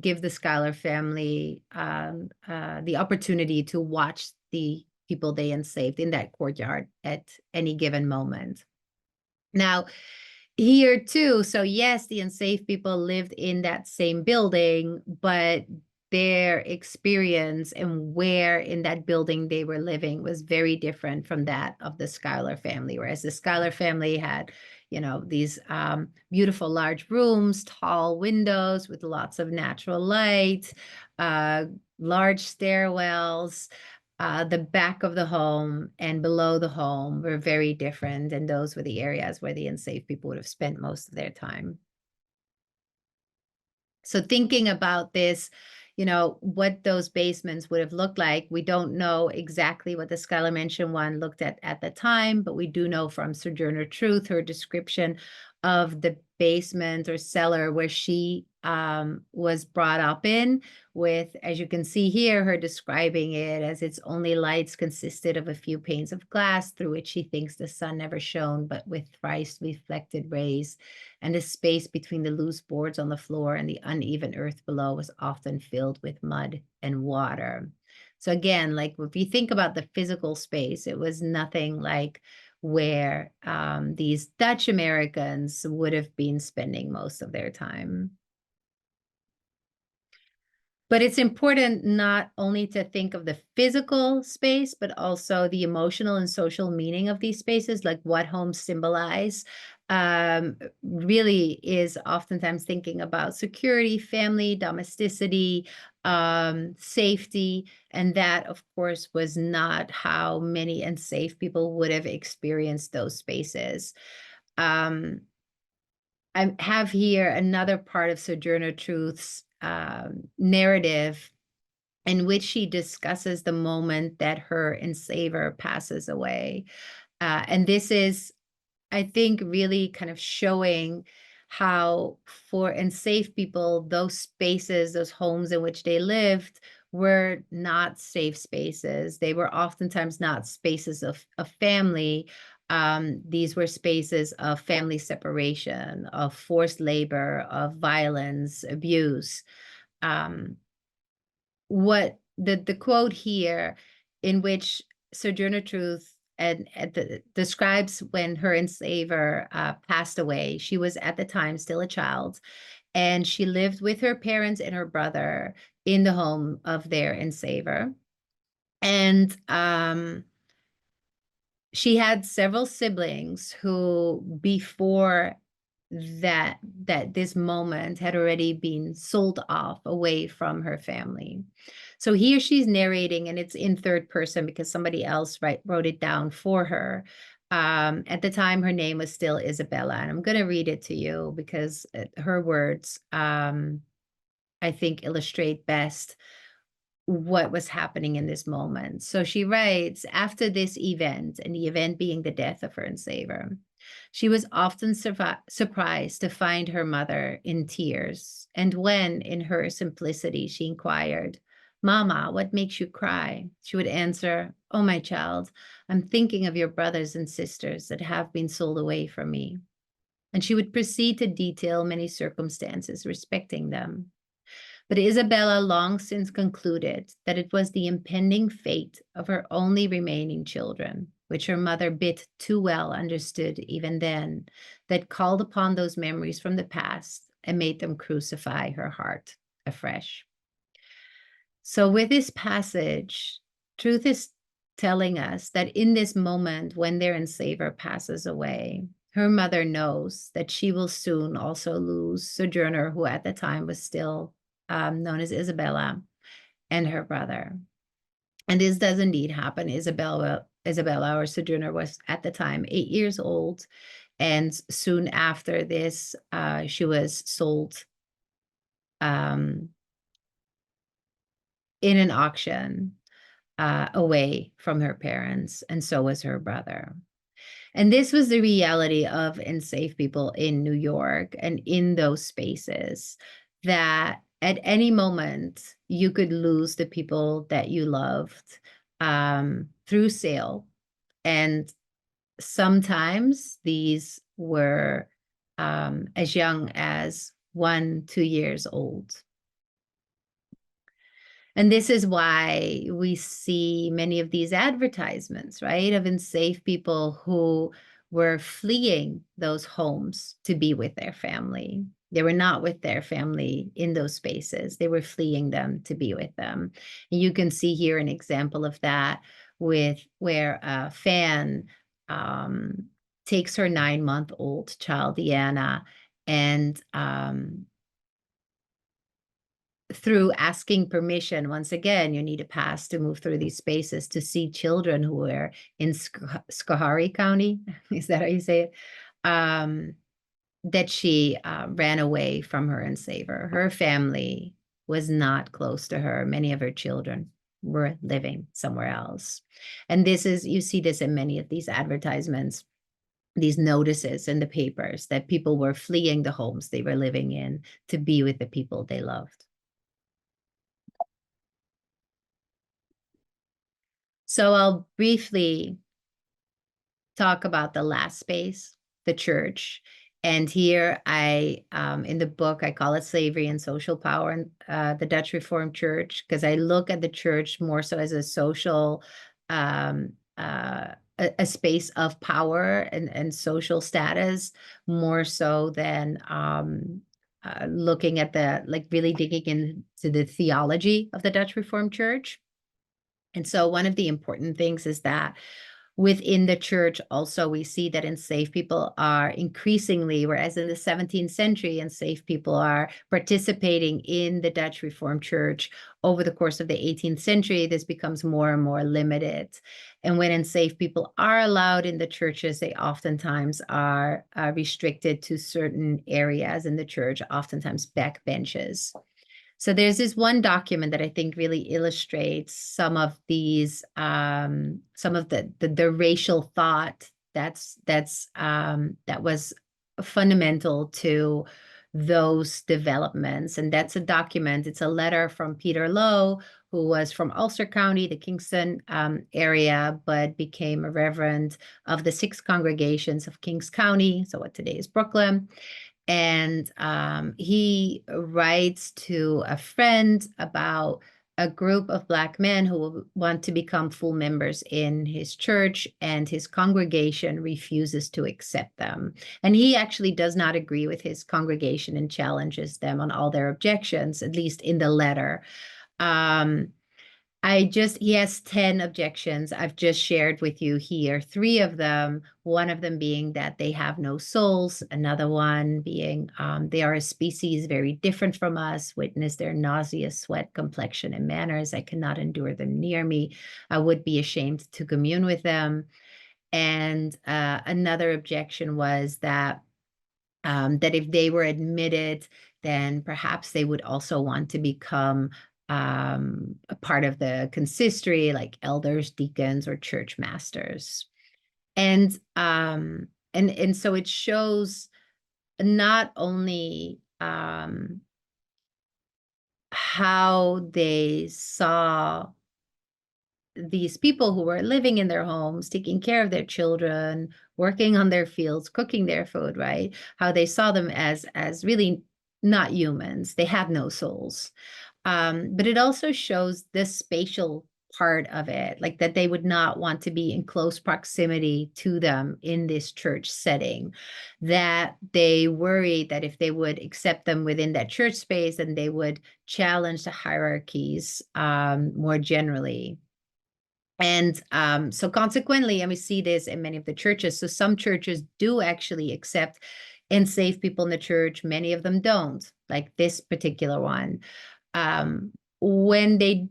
give the Schuyler family the opportunity to watch the people they enslaved in that courtyard at any given moment. Now, here too, so yes, the enslaved people lived in that same building, but their experience and where in that building they were living was very different from that of the Schuyler family. Whereas the Schuyler family had, these beautiful large rooms, tall windows with lots of natural light, large stairwells. The back of the home and below the home were very different, and those were the areas where the enslaved people would have spent most of their time. So thinking about this, what those basements would have looked like, we don't know exactly what the Schuyler Mansion one looked at the time, but we do know from Sojourner Truth, her description of the basement or cellar where she was brought up in, with, as you can see here, her describing it as its only lights consisted of a few panes of glass through which she thinks the sun never shone, but with thrice reflected rays, and the space between the loose boards on the floor and the uneven earth below was often filled with mud and water. So again, like if you think about the physical space, it was nothing like where these Dutch Americans would have been spending most of their time. But it's important not only to think of the physical space, but also the emotional and social meaning of these spaces, like what homes symbolize. Really is oftentimes thinking about security, family, domesticity, safety. And that, of course, was not how many enslaved people would have experienced those spaces. I have here another part of Sojourner Truth's narrative in which she discusses the moment that her enslaver passes away. And this is, I think, really kind of showing how for enslaved people, those spaces, those homes in which they lived were not safe spaces. They were oftentimes not spaces of family. These were spaces of family separation, of forced labor, of violence, abuse. What the quote here, in which Sojourner Truth describes when her enslaver passed away. She was at the time still a child, and she lived with her parents and her brother in the home of their enslaver. And she had several siblings who, before that this moment, had already been sold off away from her family. So here she's narrating, and it's in third person because somebody else wrote it down for her. At the time, her name was still Isabella, and I'm going to read it to you because her words, I think, illustrate best what was happening in this moment. So she writes, after this event, and the event being the death of her enslaver, she was often surprised to find her mother in tears. And when, in her simplicity, she inquired, "Mama, what makes you cry?" she would answer, "Oh, my child, I'm thinking of your brothers and sisters that have been sold away from me." And she would proceed to detail many circumstances respecting them. But Isabella long since concluded that it was the impending fate of her only remaining children, which her mother bit too well understood even then, that called upon those memories from the past and made them crucify her heart afresh. So with this passage, truth is telling us that in this moment when their enslaver passes away, her mother knows that she will soon also lose Sojourner, who at the time was still known as Isabella, and her brother. And this does indeed happen. Isabella or Sojourner was at the time 8 years old. And soon after this, she was sold in an auction away from her parents, and so was her brother. And this was the reality of enslaved people in New York and in those spaces, that at any moment you could lose the people that you loved through sale. And sometimes these were as young as 1, 2 years old. And this is why we see many of these advertisements, right, of enslaved people who were fleeing those homes to be with their family. They were not with their family in those spaces. They were fleeing them to be with them. And you can see here an example of that with where a fan takes her 9-month-old child, Deanna, and through asking permission, once again, you need a pass to move through these spaces to see children who were in Schoharie County, is that how you say it? That she ran away from her enslaver. Her family was not close to her. Many of her children were living somewhere else. And this is, you see this in many of these advertisements, these notices in the papers, that people were fleeing the homes they were living in to be with the people they loved. So I'll briefly talk about the last space, the church. And here in the book, I call it Slavery and Social Power and the Dutch Reformed Church, because I look at the church more so as a social, a space of power and social status, more so than looking at really digging into the theology of the Dutch Reformed Church. And so one of the important things is that within the church also we see that enslaved people are increasingly, whereas in the 17th century enslaved people are participating in the Dutch Reformed Church, over the course of the 18th century this becomes more and more limited. And when enslaved people are allowed in the churches, they oftentimes are restricted to certain areas in the church, oftentimes back benches. So there's this one document that I think really illustrates some of these, some of the racial thought that was fundamental to those developments. And that's a document. It's a letter from Peter Lowe, who was from Ulster County, the Kingston area, but became a reverend of the 6 congregations of Kings County, so what today is Brooklyn. And he writes to a friend about a group of Black men who want to become full members in his church, and his congregation refuses to accept them. And he actually does not agree with his congregation and challenges them on all their objections, at least in the letter. He has 10 objections. I've just shared with you here 3 of them, one of them being that they have no souls, another one being they are a species very different from us, witness their nausea, sweat, complexion, and manners. I cannot endure them near me. I would be ashamed to commune with them. And another objection was that if they were admitted, then perhaps they would also want to become a part of the consistory, like elders, deacons, or church masters. And so it shows not only how they saw these people who were living in their homes, taking care of their children, working on their fields, cooking their food, right? How they saw them as really not humans. They had no souls. But it also shows this spatial part of it, like that they would not want to be in close proximity to them in this church setting, that they worried that if they would accept them within that church space, then they would challenge the hierarchies more generally. And so consequently, and we see this in many of the churches, so some churches do actually accept enslaved people in the church, many of them don't, like this particular one. When they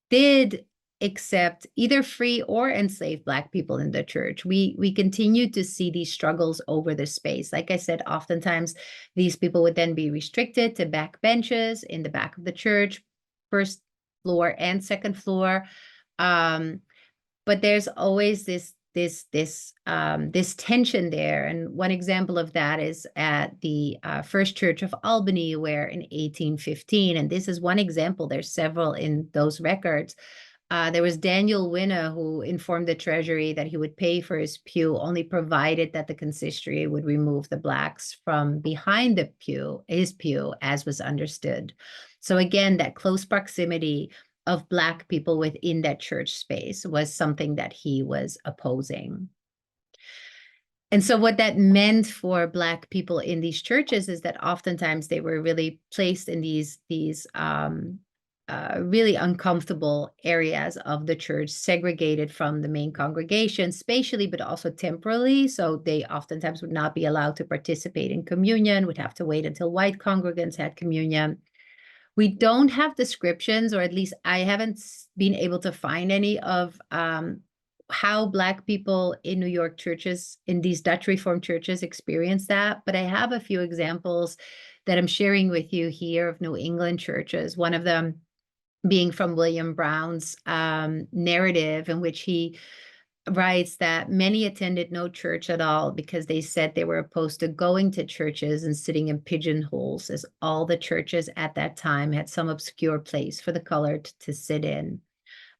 did accept either free or enslaved Black people in the church, we continue to see these struggles over the space. Like I said, oftentimes these people would then be restricted to back benches in the back of the church, first floor and second floor. But there's always this tension there. And one example of that is at the First Church of Albany, where in 1815, and this is one example, there's several in those records, there was Daniel Winner who informed the treasury that he would pay for his pew only provided that the consistory would remove the Blacks from behind the pew, his pew, as was understood. So again, that close proximity of Black people within that church space was something that he was opposing. And so what that meant for Black people in these churches is that oftentimes they were really placed in these really uncomfortable areas of the church, segregated from the main congregation, spatially, but also temporally. So they oftentimes would not be allowed to participate in communion, would have to wait until white congregants had communion. We don't have descriptions, or at least I haven't been able to find any of how Black people in New York churches, in these Dutch Reformed churches, experience that. But I have a few examples that I'm sharing with you here of New England churches. One of them being from William Brown's narrative, in which he writes that many attended no church at all because they said they were opposed to going to churches and sitting in pigeonholes, as all the churches at that time had some obscure place for the colored to sit in.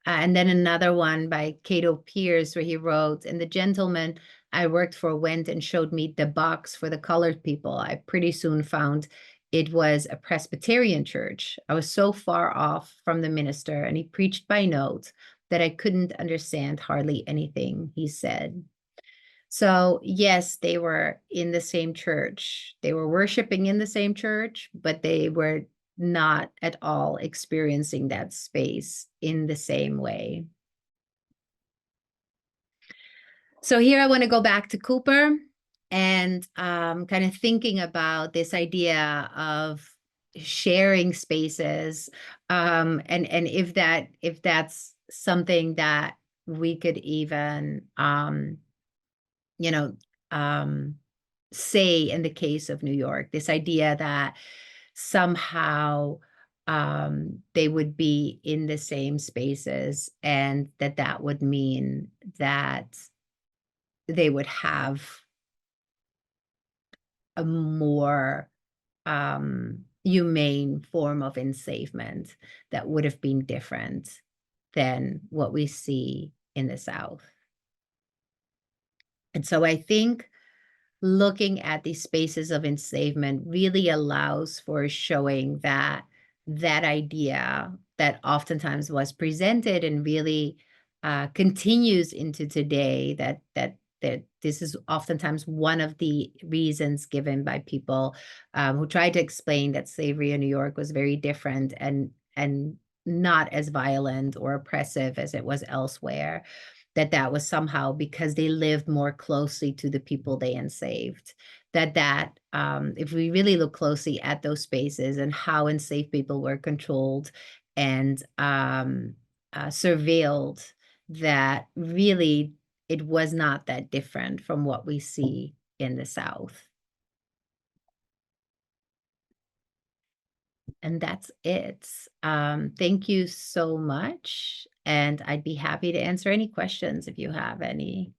And then another one by Cato Pierce, where he wrote, "And the gentleman I worked for went and showed me the box for the colored people. I pretty soon found it was a Presbyterian church. I was so far off from the minister, and he preached by note, that I couldn't understand hardly anything he said." So yes, they were in the same church. They were worshiping in the same church, but they were not at all experiencing that space in the same way. So here I want to go back to Cooper and kind of thinking about this idea of sharing spaces, and if that's something that we could even you know say in the case of New York, this idea that somehow they would be in the same spaces, and that would mean that they would have a more humane form of enslavement that would have been different than what we see in the South. And so I think looking at these spaces of enslavement really allows for showing that that idea that oftentimes was presented and really continues into today, that this is oftentimes one of the reasons given by people who try to explain that slavery in New York was very different and not as violent or oppressive as it was elsewhere, that was somehow because they lived more closely to the people they enslaved. If we really look closely at those spaces and how enslaved people were controlled and surveilled, that really it was not that different from what we see in the South. And that's it. Thank you so much. And I'd be happy to answer any questions if you have any.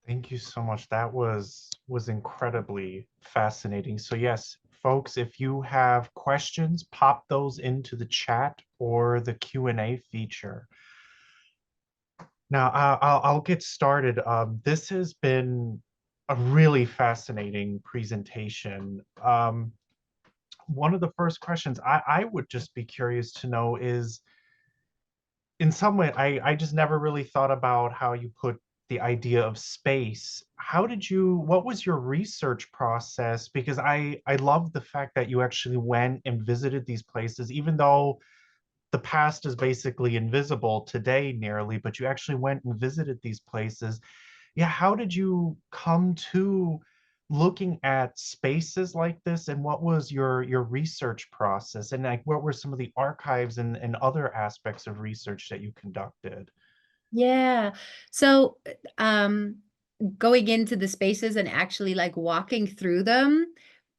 Thank you so much. That was incredibly fascinating. So yes, folks, if you have questions, pop those into the chat or the Q&A feature. Now, I'll get started. This has been a really fascinating presentation. One of the first questions I would just be curious to know is, in some way, I just never really thought about how you put the idea of space. What was your research process? Because I love the fact that you actually went and visited these places, even though the past is basically invisible today nearly, but you actually went and visited these places. Yeah, how did you come to looking at spaces like this, and what was your research process, and like what were some of the archives and other aspects of research that you conducted? Yeah. So, going into the spaces and actually like walking through them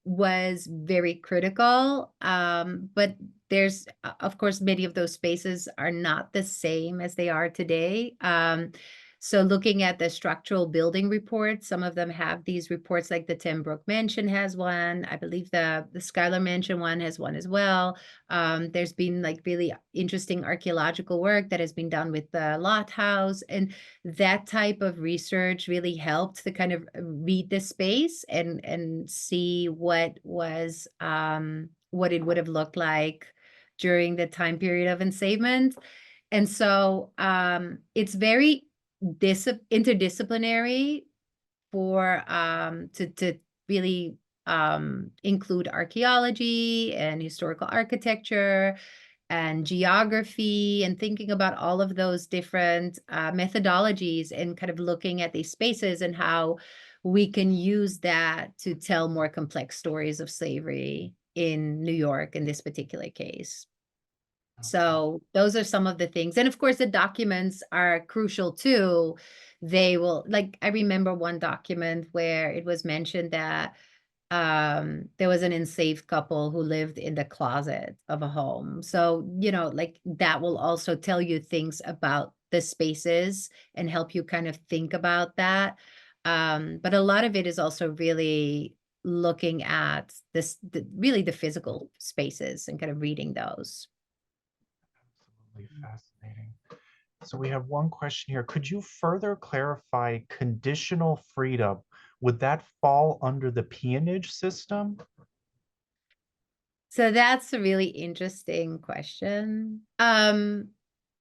was very critical. But there's, of course, many of those spaces are not the same as they are today. So looking at the structural building reports, some of them have these reports, like the Ten Brook Mansion has one. I believe the Schuyler Mansion one has one as well. There's been like really interesting archaeological work that has been done with the Lot House, and that type of research really helped to kind of read the space and see what it would have looked like during the time period of enslavement. And so it's very interdisciplinary for to really include archaeology and historical architecture and geography, and thinking about all of those different methodologies, and kind of looking at these spaces and how we can use that to tell more complex stories of slavery in New York in this particular case. Okay. So those are some of the things. And of course, the documents are crucial too. They will, like, I remember one document where it was mentioned that there was an enslaved couple who lived in the closet of a home. So, like that will also tell you things about the spaces and help you kind of think about that. But a lot of it is also really looking at really the physical spaces and kind of reading those. Absolutely fascinating. So we have one question here. Could you further clarify conditional freedom? Would that fall under the peonage system? So that's a really interesting question.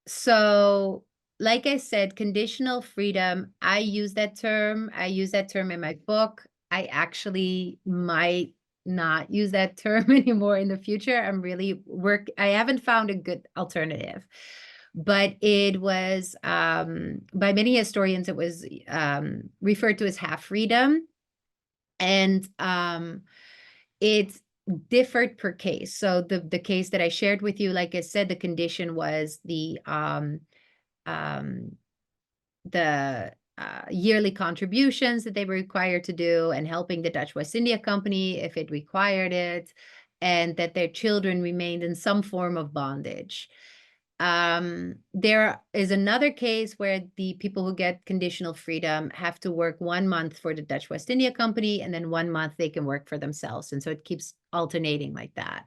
So like I said, conditional freedom, I use that term. I use that term in my book. I actually might not use that term anymore in the future. I haven't found a good alternative. But it was, by many historians, it was referred to as half freedom. And it differed per case. So the case that I shared with you, like I said, the condition was um, the yearly contributions that they were required to do, and helping the Dutch West India Company if it required it, and that their children remained in some form of bondage. There is another case where the people who get conditional freedom have to work 1 month for the Dutch West India Company, and then 1 month they can work for themselves. And so it keeps alternating like that.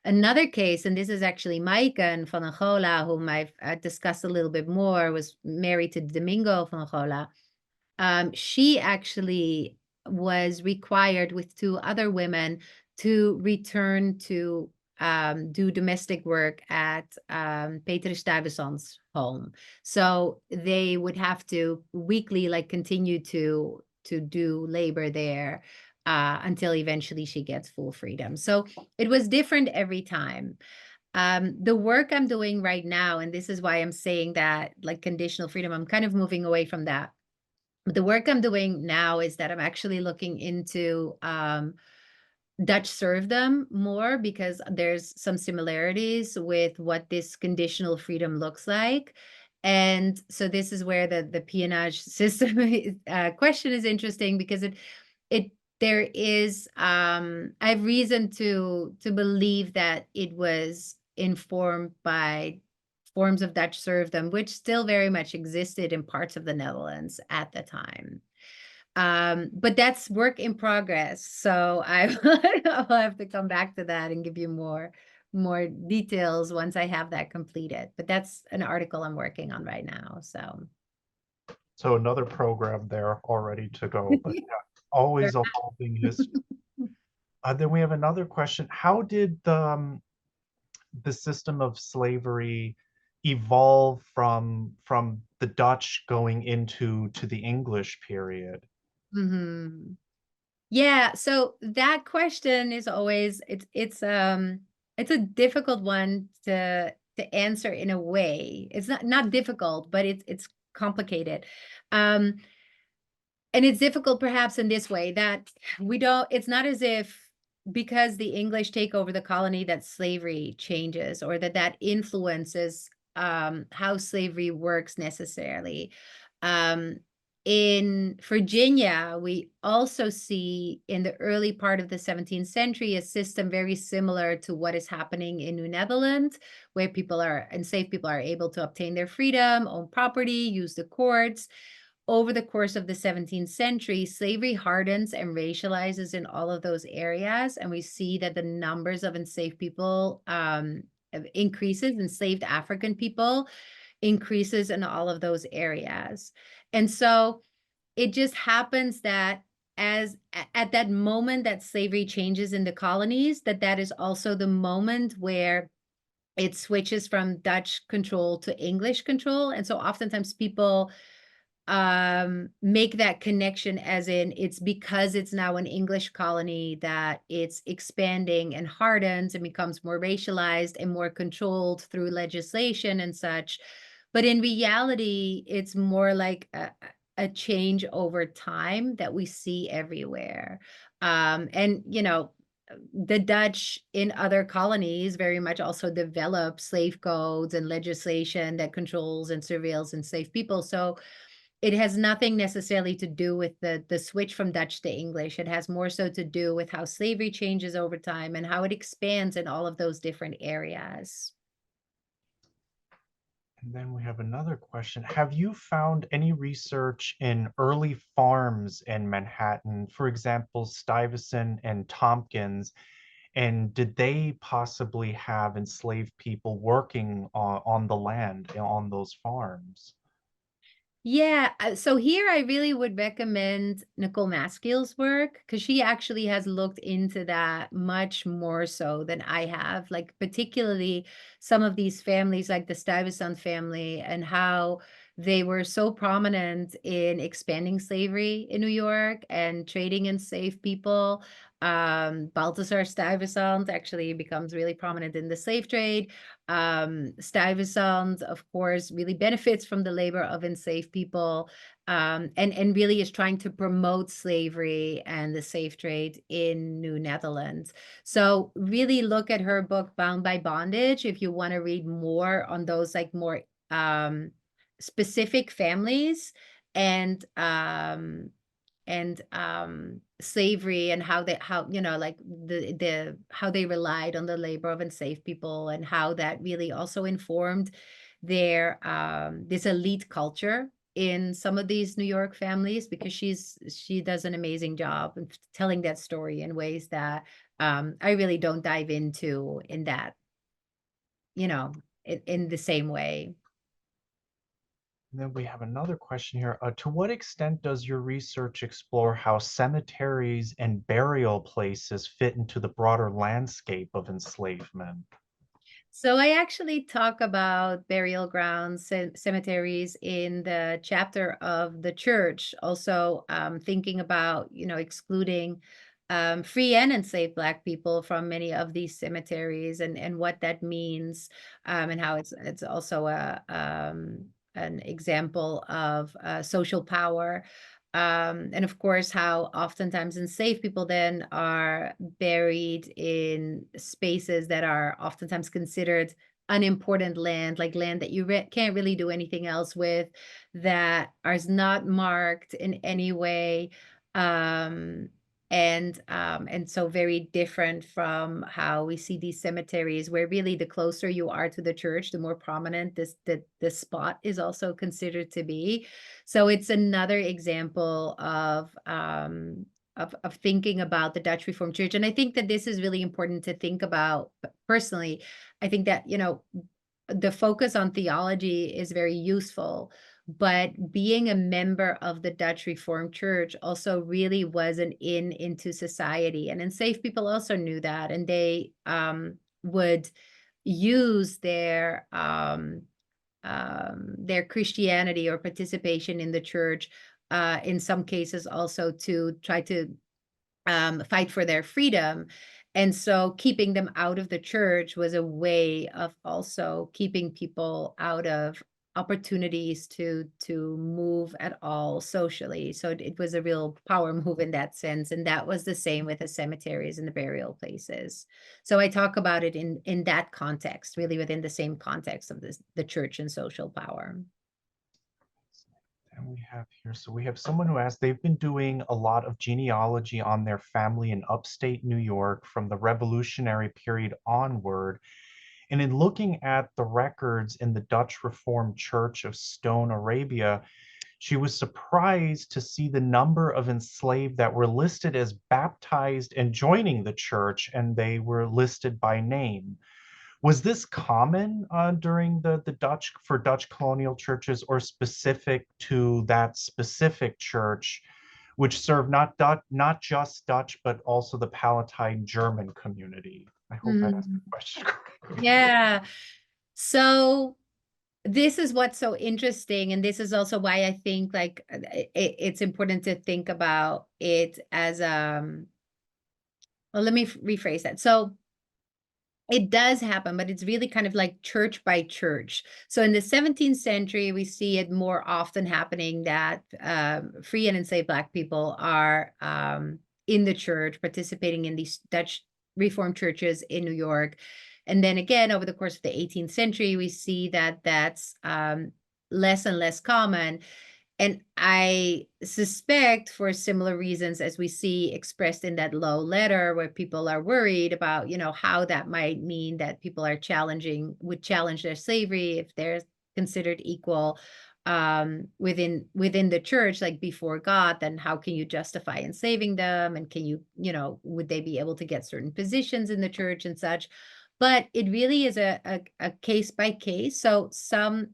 Another case, and this is actually Maiken van Angola, whom I've discussed a little bit more, was married to Domingo van Angola. She actually was required with two other women to return to do domestic work at Peter Stuyvesant's home. So they would have to weekly like continue to do labor there until eventually she gets full freedom. So it was different every time. The work I'm doing right now, and this is why I'm saying that like conditional freedom, I'm kind of moving away from that. But the work I'm doing now is that I'm actually looking into Dutch serfdom more, because there's some similarities with what this conditional freedom looks like. And so this is where the peonage system question is interesting, because it there is I have reason to believe that it was informed by forms of Dutch serfdom, which still very much existed in parts of the Netherlands at the time. But that's work in progress. So I'll have to come back to that and give you more details once I have that completed. But that's an article I'm working on right now. So So another program there already to go, but yeah, always evolving history. Then we have another question. How did the system of slavery evolve from the Dutch going into to the English period? Hmm. Yeah, so that question is always it's a difficult one to answer in a way. It's not difficult, but it's complicated. Um, and it's difficult perhaps in this way that we don't, it's not as if because the English take over the colony that slavery changes or that influences how slavery works necessarily. Um, in Virginia, we also see in the early part of the 17th century a system very similar to what is happening in New Netherland, where enslaved people are able to obtain their freedom, own property, use the courts. Over the course of the 17th century, slavery hardens and racializes in all of those areas. And we see that the numbers of enslaved people increases, enslaved African people increases in all of those areas. And so it just happens that as at that moment that slavery changes in the colonies, that is also the moment where it switches from Dutch control to English control. And so oftentimes people make that connection as in it's because it's now an English colony that it's expanding and hardens and becomes more racialized and more controlled through legislation and such. But in reality, it's more like a change over time that we see everywhere. And, you know, the Dutch in other colonies very much also develop slave codes and legislation that controls and surveils enslaved people. So it has nothing necessarily to do with the switch from Dutch to English. It has more so to do with how slavery changes over time and how it expands in all of those different areas. And then we have another question. Have you found any research in early farms in Manhattan, for example, Stuyvesant and Tompkins? And did they possibly have enslaved people working on the land on those farms? Yeah, so here I really would recommend Nicole Maskell's work because she actually has looked into that much more so than I have, like particularly some of these families like the Stuyvesant family and how they were so prominent in expanding slavery in New York and trading enslaved people. Balthazar Stuyvesant actually becomes really prominent in the slave trade. Stuyvesant, of course, really benefits from the labor of enslaved people, and really is trying to promote slavery and the slave trade in New Netherlands. So really look at her book Bound by Bondage if you want to read more on those like more specific families and slavery and how you know like the how they relied on the labor of enslaved people and how that really also informed their this elite culture in some of these New York families because she does an amazing job of telling that story in ways that I really don't dive into in that, you know, in the same way. And then we have another question here. To what extent does your research explore how cemeteries and burial places fit into the broader landscape of enslavement? So I actually talk about burial grounds, cemeteries in the chapter of the church. Also, thinking about excluding free and enslaved Black people from many of these cemeteries and what that means, and how it's also an example of social power. And of course, how oftentimes enslaved people then are buried in spaces that are oftentimes considered unimportant land, like land that you can't really do anything else with, that is not marked in any way. Um, and so very different from how we see these cemeteries, where really the closer you are to the church, the more prominent the spot is also considered to be. So it's another example of thinking about the Dutch Reformed Church. And I think that this is really important to think about personally. I think that, the focus on theology is very useful, but being a member of the Dutch Reformed Church also really was an in into society. And enslaved people also knew that, and they would use their their Christianity or participation in the church, in some cases also to try to fight for their freedom. And so keeping them out of the church was a way of also keeping people out of opportunities to move at all socially. So it was a real power move in that sense. And that was the same with the cemeteries and the burial places. So I talk about it in that context, really within the same context of this, the church and social power. And we have here, so we have someone who asked, they've been doing a lot of genealogy on their family in upstate New York from the Revolutionary period onward. And in looking at the records in the Dutch Reformed Church of Stone, Arabia, she was surprised to see the number of enslaved that were listed as baptized and joining the church, and they were listed by name. Was this common during the Dutch for Dutch colonial churches, or specific to that specific church, which served not just Dutch but also the Palatine German community? I hope I asked the Mhm. question correctly. Yeah. So this is what's so interesting, and this is also why I think like it's important to think about it as well, let me rephrase that. So it does happen, but it's really kind of like church by church. So in the 17th century, we see it more often happening that free and enslaved Black people are in the church, participating in these Dutch Reformed churches in New York. And then again, over the course of the 18th century, we see that that's less and less common. And I suspect for similar reasons as we see expressed in that Low letter, where people are worried about, how that might mean that people are would challenge their slavery if they're considered equal within the church, like before God, then how can you justify enslaving them? And can would they be able to get certain positions in the church and such? But it really is a case by case. So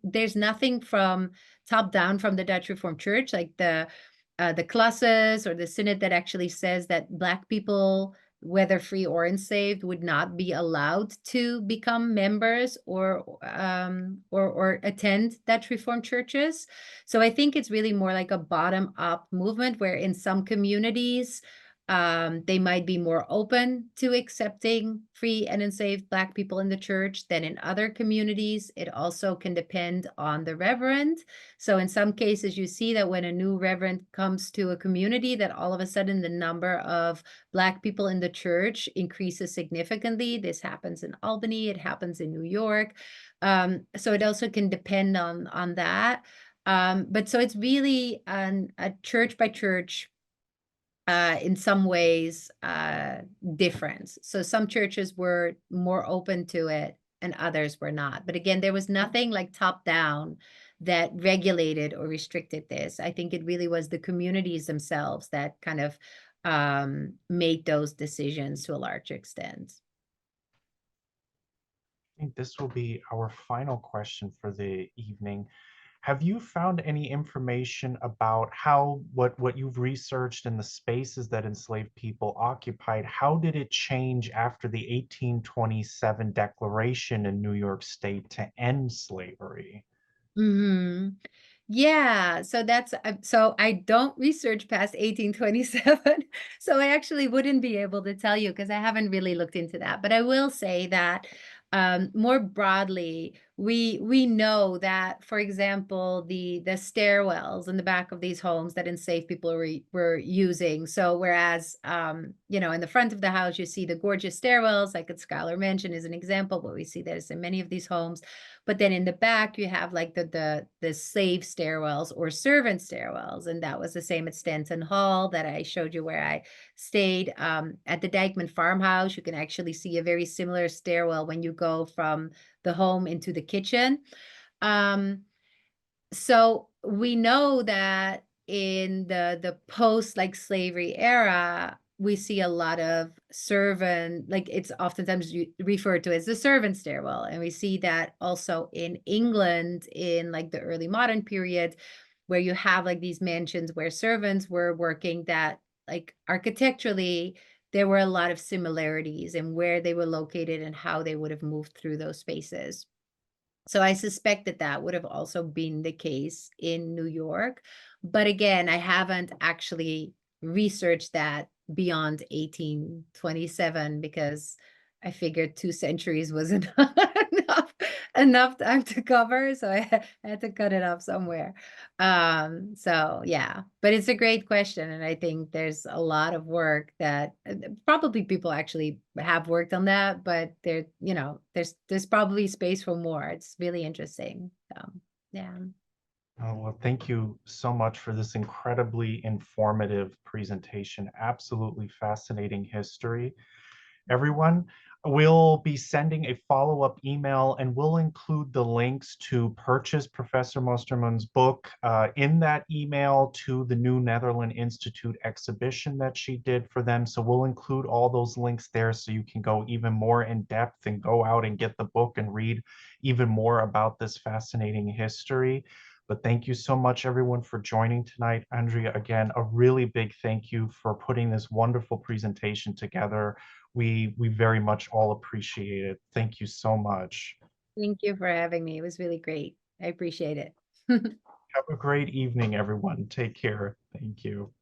there's nothing from top down from the Dutch Reformed Church, like the classes or the synod that actually says that Black people, whether free or enslaved, would not be allowed to become members or attend Dutch Reformed churches. So I think it's really more like a bottom up movement where in some communities they might be more open to accepting free and enslaved Black people in the church than in other communities. It also can depend on the reverend. So in some cases, you see that when a new reverend comes to a community, that all of a sudden the number of Black people in the church increases significantly. This happens in Albany, it happens in New York. So it also can depend on that. But so it's really a church by church in some ways difference. So some churches were more open to it and others were not. But again, there was nothing like top down that regulated or restricted this. I think it really was the communities themselves that kind of made those decisions to a large extent. I think this will be our final question for the evening. Have you found any information about how what you've researched in the spaces that enslaved people occupied, how did it change after the 1827 declaration in New York State to end slavery? Hmm. Yeah, so so I don't research past 1827. So I actually wouldn't be able to tell you because I haven't really looked into that. But I will say that more broadly, we know that, for example, the stairwells in the back of these homes that enslaved people were using. So whereas in the front of the house you see the gorgeous stairwells, like Schuyler Mansion is an example, but we see this in many of these homes. But then in the back, you have like the slave stairwells or servant stairwells. And that was the same at Stanton Hall that I showed you where I stayed. At the Dykeman Farmhouse, you can actually see a very similar stairwell when you go from the home into the kitchen. So we know that in the post like slavery era, we see a lot of servant, like it's oftentimes referred to as the servant stairwell. And we see that also in England in like the early modern period, where you have like these mansions where servants were working, that like architecturally, there were a lot of similarities in where they were located and how they would have moved through those spaces. So I suspect that that would have also been the case in New York. But again, I haven't actually researched that beyond 1827 because I figured 2 centuries was enough time to cover. So I had to cut it off somewhere. So yeah, but it's a great question. And I think there's a lot of work that probably people actually have worked on that, but there, there's probably space for more. It's really interesting. So yeah. Oh, well, thank you so much for this incredibly informative presentation. Absolutely fascinating history. Everyone, we'll be sending a follow-up email and we'll include the links to purchase Professor Mosterman's book in that email to the New Netherland Institute exhibition that she did for them. So we'll include all those links there so you can go even more in depth and go out and get the book and read even more about this fascinating history. But thank you so much, everyone, for joining tonight. Andrea, again, a really big thank you for putting this wonderful presentation together. We very much all appreciate it. Thank you so much. Thank you for having me. It was really great. I appreciate it. Have a great evening, everyone. Take care. Thank you.